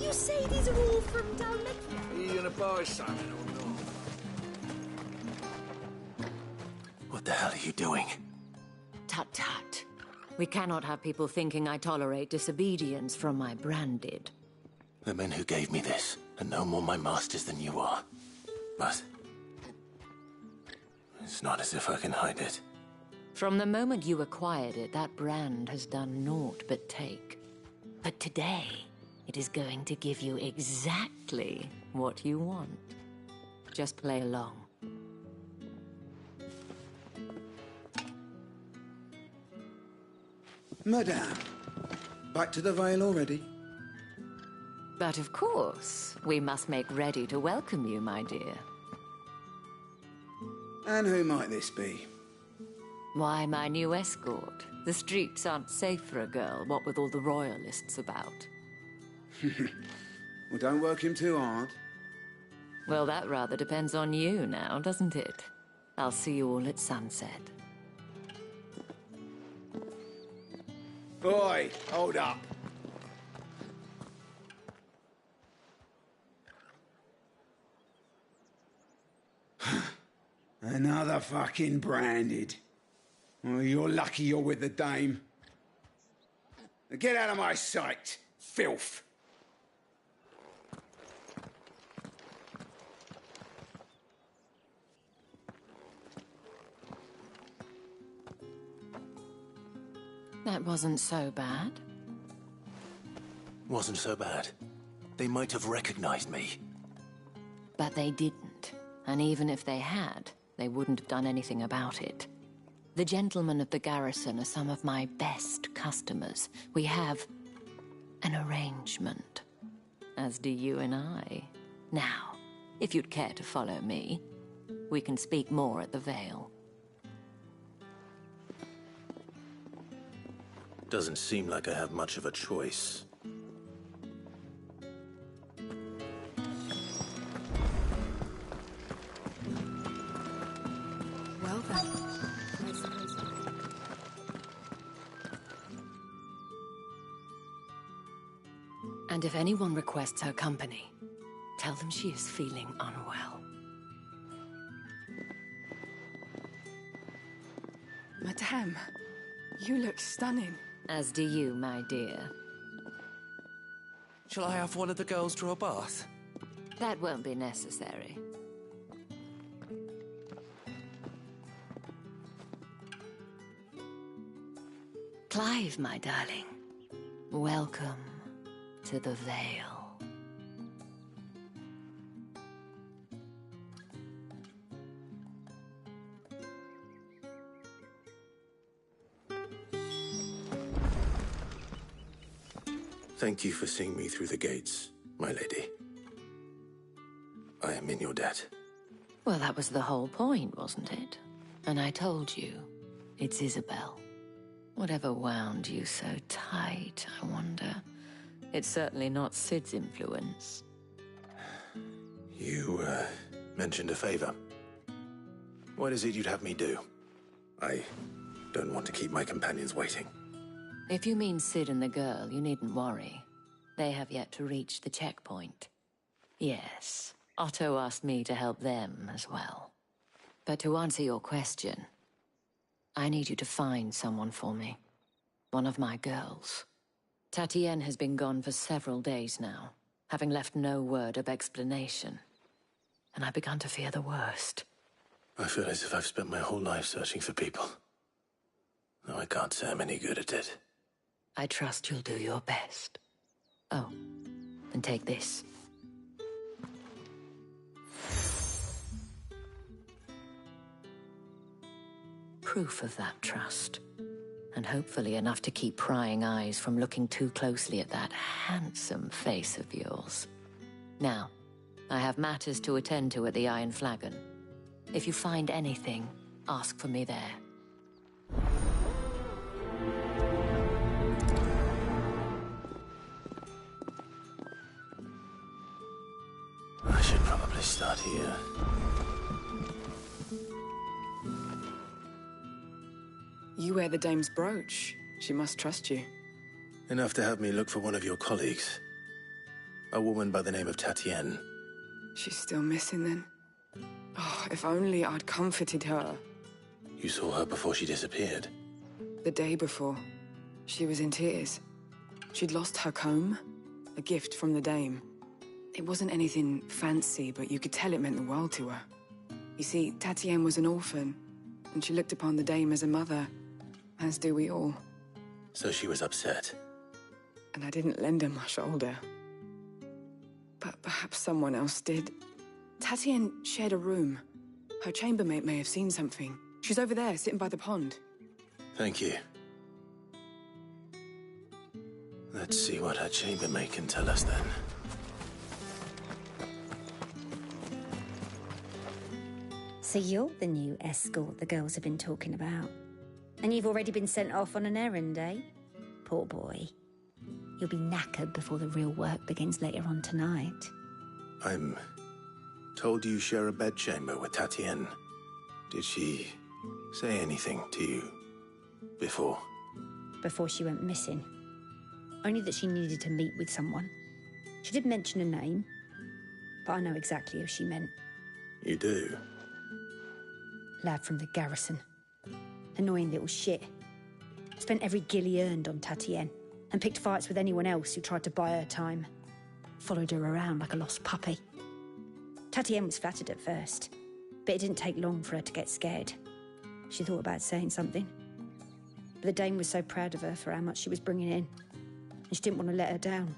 You say these are all from down there? Are you gonna buy something or not? What the hell are you doing? Tut-tut. We cannot have people thinking I tolerate disobedience from my branded. The men who gave me this are no more my masters than you are. But... it's not as if I can hide it. From the moment you acquired it, that brand has done naught but take. But today, it is going to give you exactly what you want. Just play along. Madame, back to the Vale already? But of course, we must make ready to welcome you, my dear. And who might this be? Why, my new escort. The streets aren't safe for a girl, what with all the royalists about. Well, don't work him too hard. Well, that rather depends on you now, doesn't it? I'll see you all at sunset. Boy, hold up. Another fucking branded. Well, you're lucky you're with the dame. Now get out of my sight, filth. That wasn't so bad. Wasn't so bad. They might have recognized me. But they didn't. And even if they had, they wouldn't have done anything about it. The gentlemen of the garrison are some of my best customers. We have an arrangement, as do you and I. Now, if you'd care to follow me, we can speak more at the Vale. Doesn't seem like I have much of a choice. Well then. And if anyone requests her company, tell them she is feeling unwell. Madame, you look stunning. As do you, my dear. Shall I have one of the girls draw a bath? That won't be necessary. Clive, my darling. Welcome to the Vale. Thank you for seeing me through the gates, my lady. I am in your debt. Well, that was the whole point, wasn't it? And I told you, it's Isabel. Whatever wound you so tight, I wonder. It's certainly not Sid's influence. You, mentioned a favor. What is it you'd have me do? I don't want to keep my companions waiting. If you mean Sid and the girl, you needn't worry. They have yet to reach the checkpoint. Yes, Otto asked me to help them as well. But to answer your question, I need you to find someone for me. One of my girls. Tatienne has been gone for several days now, having left no word of explanation. And I've begun to fear the worst. I feel as if I've spent my whole life searching for people. Though I can't say I'm any good at it. I trust you'll do your best. Oh, and take this. Proof of that trust. And hopefully enough to keep prying eyes from looking too closely at that handsome face of yours. Now, I have matters to attend to at the Iron Flagon. If you find anything, ask for me there. I should probably start here. You wear the dame's brooch. She must trust you. Enough to have me look for one of your colleagues. A woman by the name of Tatienne. She's still missing then? Oh, if only I'd comforted her. You saw her before she disappeared? The day before. She was in tears. She'd lost her comb, a gift from the dame. It wasn't anything fancy, but you could tell it meant the world to her. You see, Tatienne was an orphan, and she looked upon the dame as a mother, as do we all. So she was upset. And I didn't lend her my shoulder. But perhaps someone else did. Tatienne shared a room. Her chambermaid may have seen something. She's over there, sitting by the pond. Thank you. Let's see what her chambermaid can tell us then. So you're the new escort the girls have been talking about. And you've already been sent off on an errand, eh? Poor boy. You'll be knackered before the real work begins later on tonight. I'm told you share a bedchamber with Tatienne. Did she say anything to you before? Before she went missing. Only that she needed to meet with someone. She did mention a name, but I know exactly who she meant. You do? Lad from the garrison. Annoying little shit. Spent every guil he earned on Tatienne, and picked fights with anyone else who tried to buy her time. Followed her around like a lost puppy. Tatienne was flattered at first, but it didn't take long for her to get scared. She thought about saying something. But the dame was so proud of her for how much she was bringing in, and she didn't want to let her down.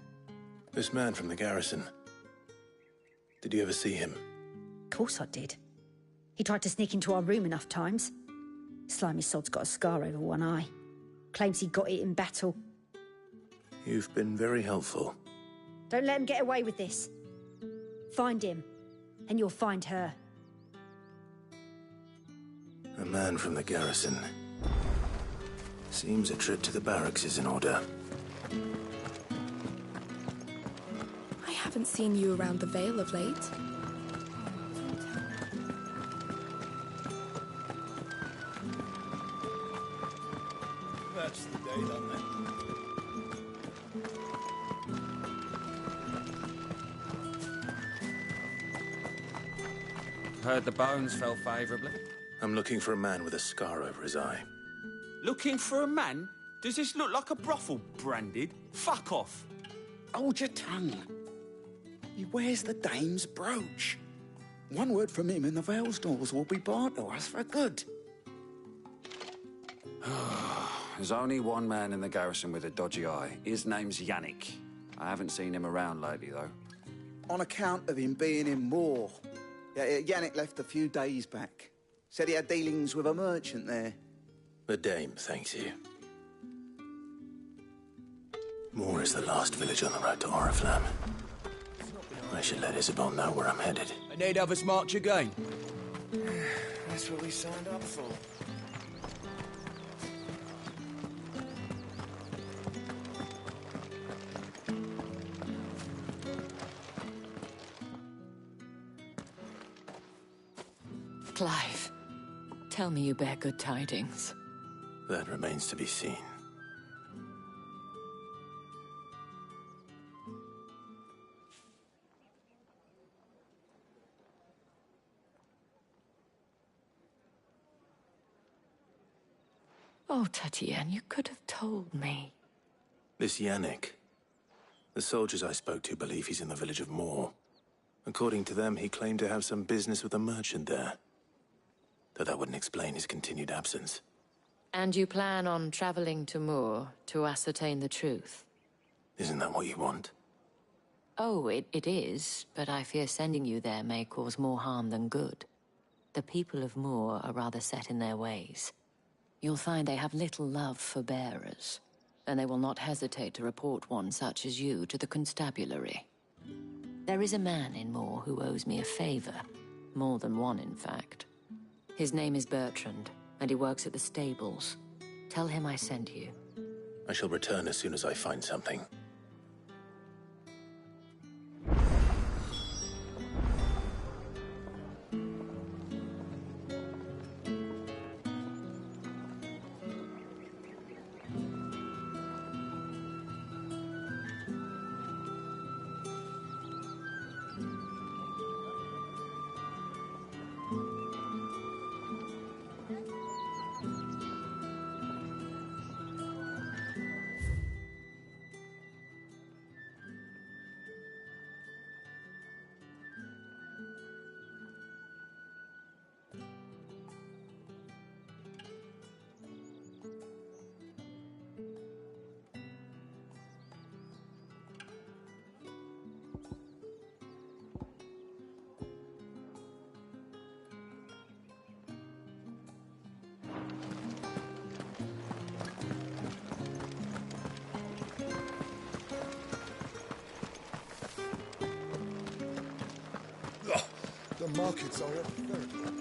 This man from the garrison. Did you ever see him? Of course I did. He tried to sneak into our room enough times. Slimy sod's got a scar over one eye. Claims he got it in battle. You've been very helpful. Don't let him get away with this. Find him, and you'll find her. A man from the garrison. Seems a trip to the barracks is in order. I haven't seen you around the Vale of late. That's the day, doesn't it? Heard the bones fell favourably. I'm looking for a man with a scar over his eye. Looking for a man? Does this look like a brothel, Branded? Fuck off! Hold your tongue. He wears the dame's brooch. One word from him and the Vale's doors will be barred to us for good. There's only one man in the garrison with a dodgy eye. His name's Yannick. I haven't seen him around lately, though. On account of him being in war. Yeah, Yannick left a few days back. Said he had dealings with a merchant there. The dame thanks you. Moor is the last village on the road to Oriflamme. I should let Isabel know where I'm headed. And they'd have us march again. That's what we signed up for. Clive, tell me you bear good tidings. That remains to be seen. Oh, Tatiana, you could have told me. This Yannick. The soldiers I spoke to believe he's in the village of Moor. According to them, he claimed to have some business with a merchant there. Though that wouldn't explain his continued absence. And you plan on traveling to Moor to ascertain the truth? Isn't that what you want? Oh, it is, but I fear sending you there may cause more harm than good. The people of Moor are rather set in their ways. You'll find they have little love for bearers, and they will not hesitate to report one such as you to the constabulary. There is a man in Moor who owes me a favor. More than one, in fact. His name is Bertrand, and he works at the stables. Tell him I sent you. I shall return as soon as I find something. The markets are up very good.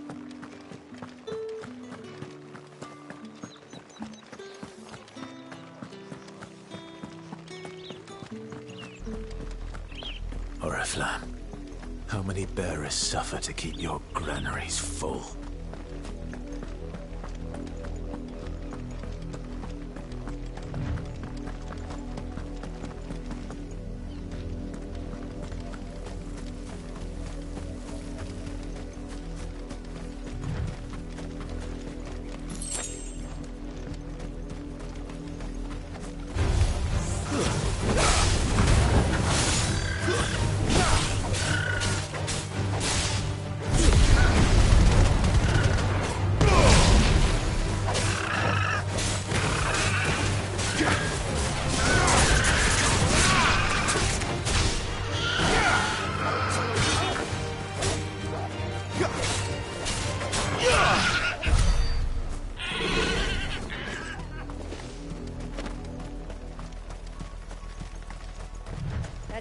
Oriflamme, how many bearers suffer to keep your granaries full?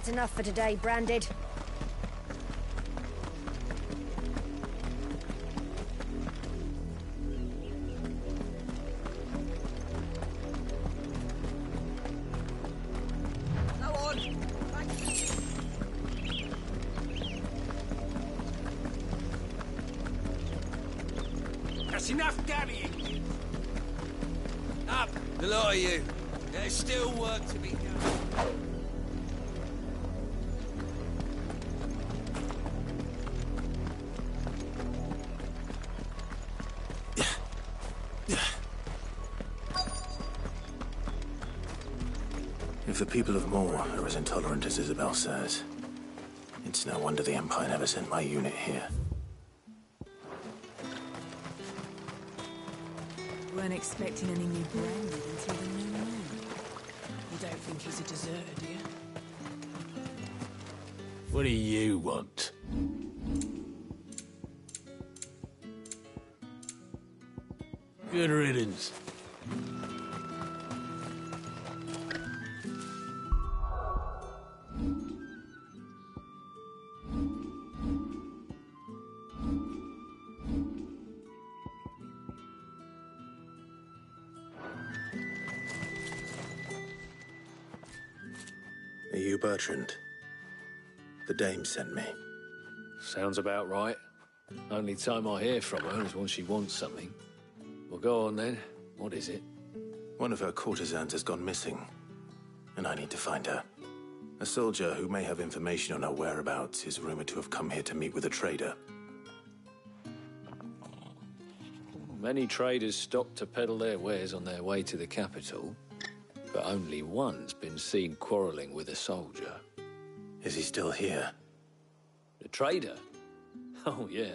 That's enough for today, Branded. Go on! That's enough carrying! Up, the lot of you. There's still work to be done. If the people of Moor are as intolerant as Isabel says, it's no wonder the Empire never sent my unit here. Weren't expecting any new Branded until the new moon. You don't think he's a deserter, do you? What do you want? Good riddance. Are you Bertrand? The dame sent me. Sounds about right. Only time I hear from her is when she wants something. Well, go on then. What is it? One of her courtesans has gone missing, and I need to find her. A soldier who may have information on her whereabouts is rumored to have come here to meet with a trader. Many traders stopped to peddle their wares on their way to the capital, but only one's been seen quarrelling with a soldier. Is he still here? The trader? Oh, yeah.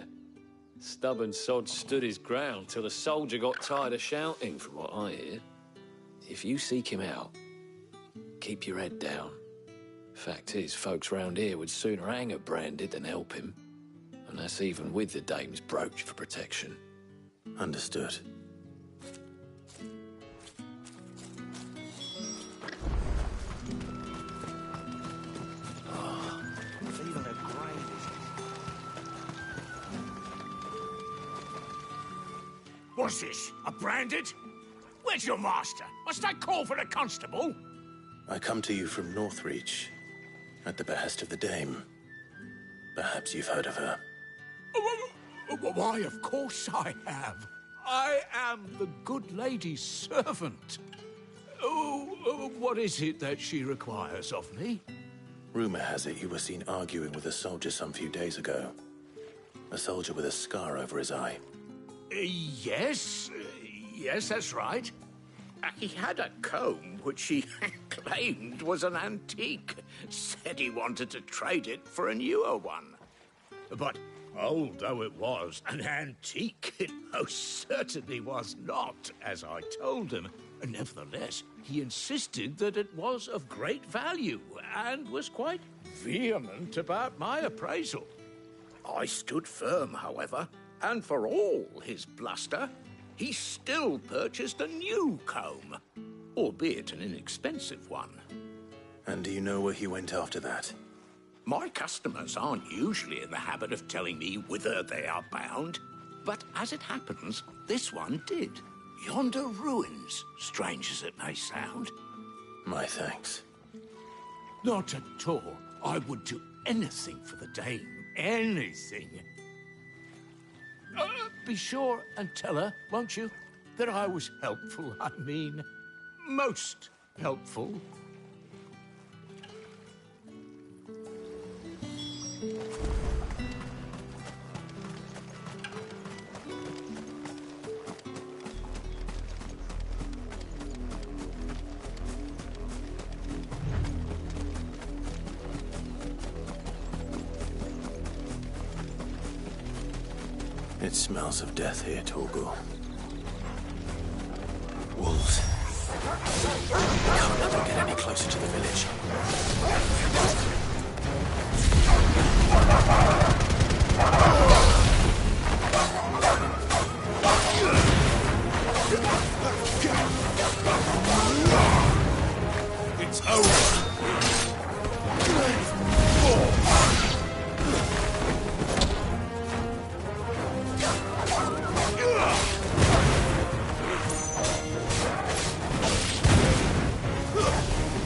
Stubborn sod stood his ground till the soldier got tired of shouting, from what I hear. If you seek him out, keep your head down. Fact is, folks round here would sooner hang a Branded than help him. And that's even with the dame's brooch for protection. Understood. What's this? A Branded? Where's your master? Must I call for a constable? I come to you from Northreach, at the behest of the dame. Perhaps you've heard of her. Why, of course I have. I am the good lady's servant. What is it that she requires of me? Rumor has it you were seen arguing with a soldier some few days ago. A soldier with a scar over his eye. Yes, that's right. He had a comb which he claimed was an antique. Said he wanted to trade it for a newer one. But old though it was, an antique it most certainly was not, as I told him. Nevertheless, he insisted that it was of great value and was quite vehement about my appraisal. I stood firm, however, and for all his bluster, he still purchased a new comb, albeit an inexpensive one. And do you know where he went after that? My customers aren't usually in the habit of telling me whither they are bound, but as it happens, this one did. Yonder ruins, strange as it may sound. My thanks. Not at all. I would do anything for the dame. Anything. Be sure and tell her, won't you, that I was helpful, I mean, most helpful. It smells of death here, Torgal. Wolves. We can't let them get any closer to the village. It's over.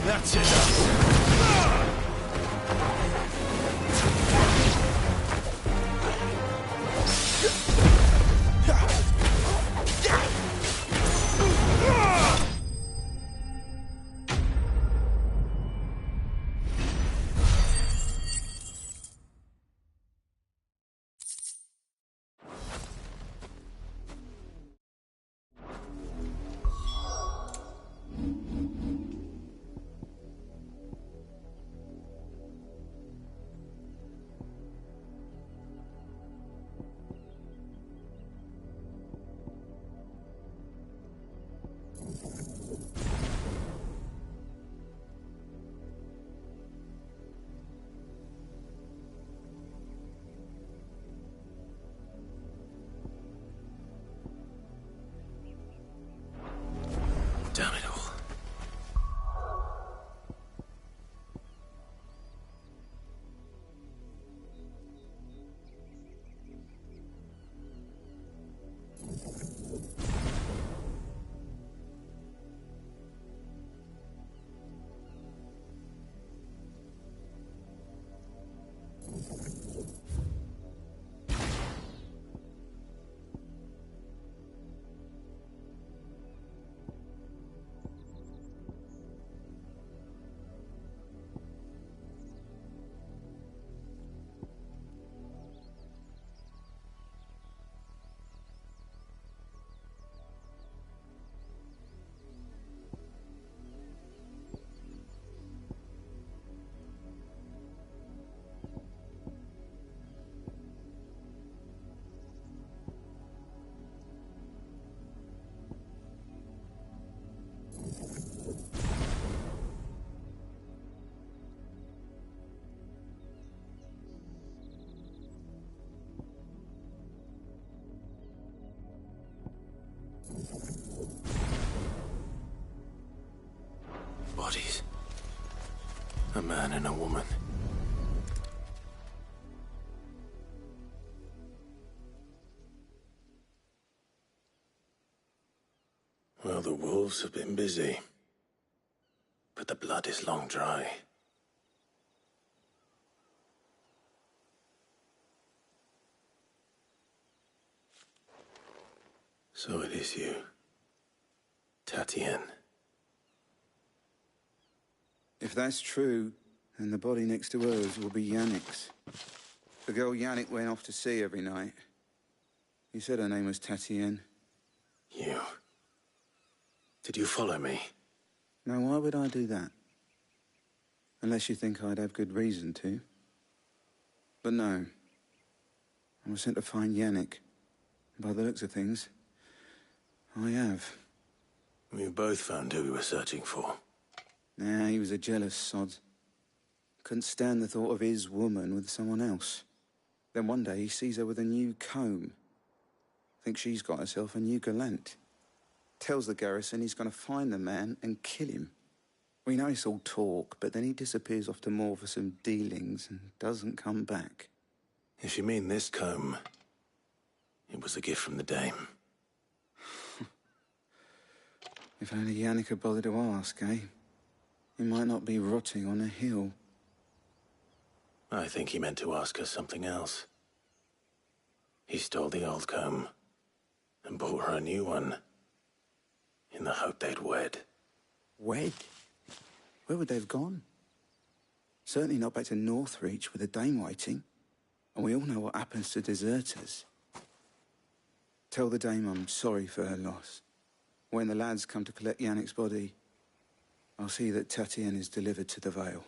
That's enough. Bodies. A man and a woman. Well, the wolves have been busy. But the blood is long dry. So it is you, Tatienne. If that's true, then the body next to hers will be Yannick's. The girl Yannick went off to sea every night. He said her name was Tatienne. You? Did you follow me? Now, why would I do that? Unless you think I'd have good reason to. But no. I was sent to find Yannick. By the looks of things, I have. We both found who we were searching for. Nah, he was a jealous sod. Couldn't stand the thought of his woman with someone else. Then one day he sees her with a new comb. Thinks she's got herself a new gallant. Tells the garrison he's going to find the man and kill him. We know it's all talk, but then he disappears off to Moor for some dealings and doesn't come back. If you mean this comb, it was a gift from the dame. If only Yannick had bothered to ask, eh? He might not be rotting on a hill. I think he meant to ask her something else. He stole the old comb and bought her a new one in the hope they'd wed. Wed? Where would they have gone? Certainly not back to Northreach with a dame waiting. And we all know what happens to deserters. Tell the dame I'm sorry for her loss. When the lads come to collect Yannick's body, I'll see that Tatienne is delivered to the Vale.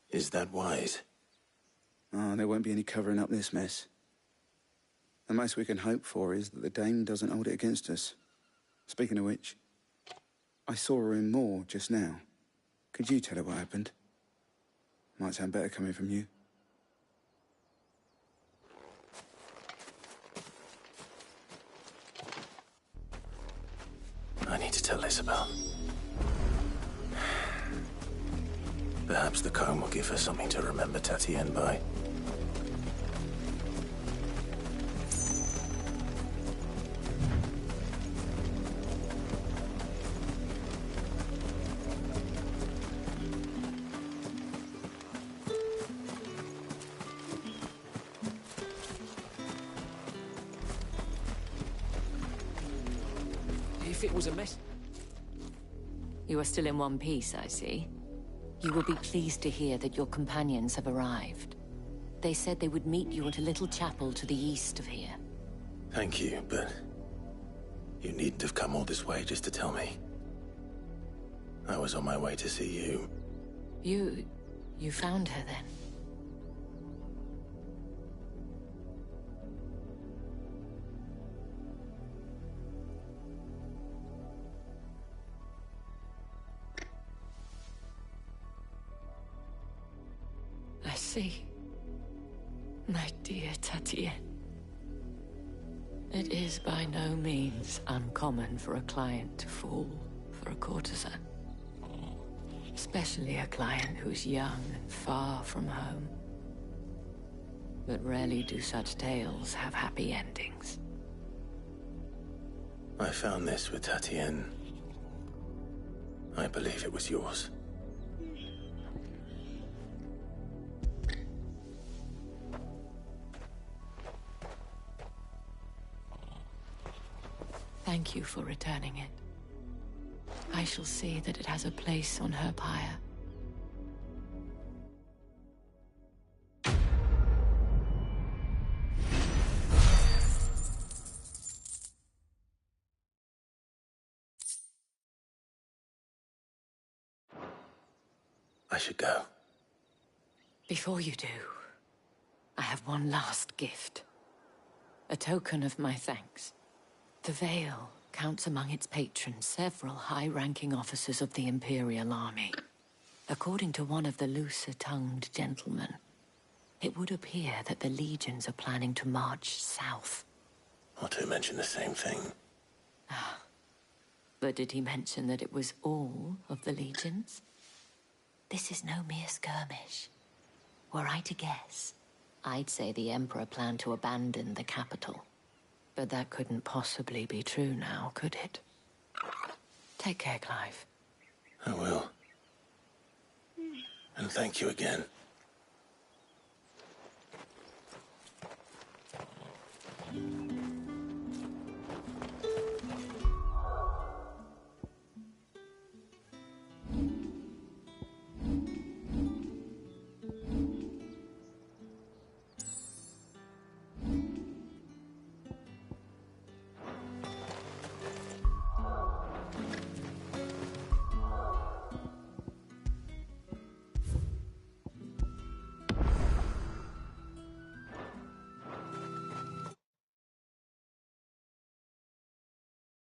Is that wise? Oh, there won't be any covering up this mess. The most we can hope for is that the dame doesn't hold it against us. Speaking of which, I saw her in Moor just now. Could you tell her what happened? Might sound better coming from you. I need to tell Isabel. Perhaps the comb will give her something to remember Tatienne by. If it was a mess... You are still in one piece, I see. You will be pleased to hear that your companions have arrived. They said they would meet you at a little chapel to the east of here. Thank you, but you needn't have come all this way just to tell me. I was on my way to see you. You found her then? I see. My dear Tatienne. It is by no means uncommon for a client to fall for a courtesan. Especially a client who's young and far from home. But rarely do such tales have happy endings. I found this with Tatienne. I believe it was yours. Thank you for returning it. I shall see that it has a place on her pyre. I should go. Before you do, I have one last gift. A token of my thanks. The Vale counts among its patrons several high-ranking officers of the Imperial Army. According to one of the looser-tongued gentlemen, it would appear that the legions are planning to march south. Or to mention the same thing. But did he mention that it was all of the legions? This is no mere skirmish. Were I to guess, I'd say the Emperor planned to abandon the capital. But that couldn't possibly be true now, could it? Take care, Clive. I will. And thank you again.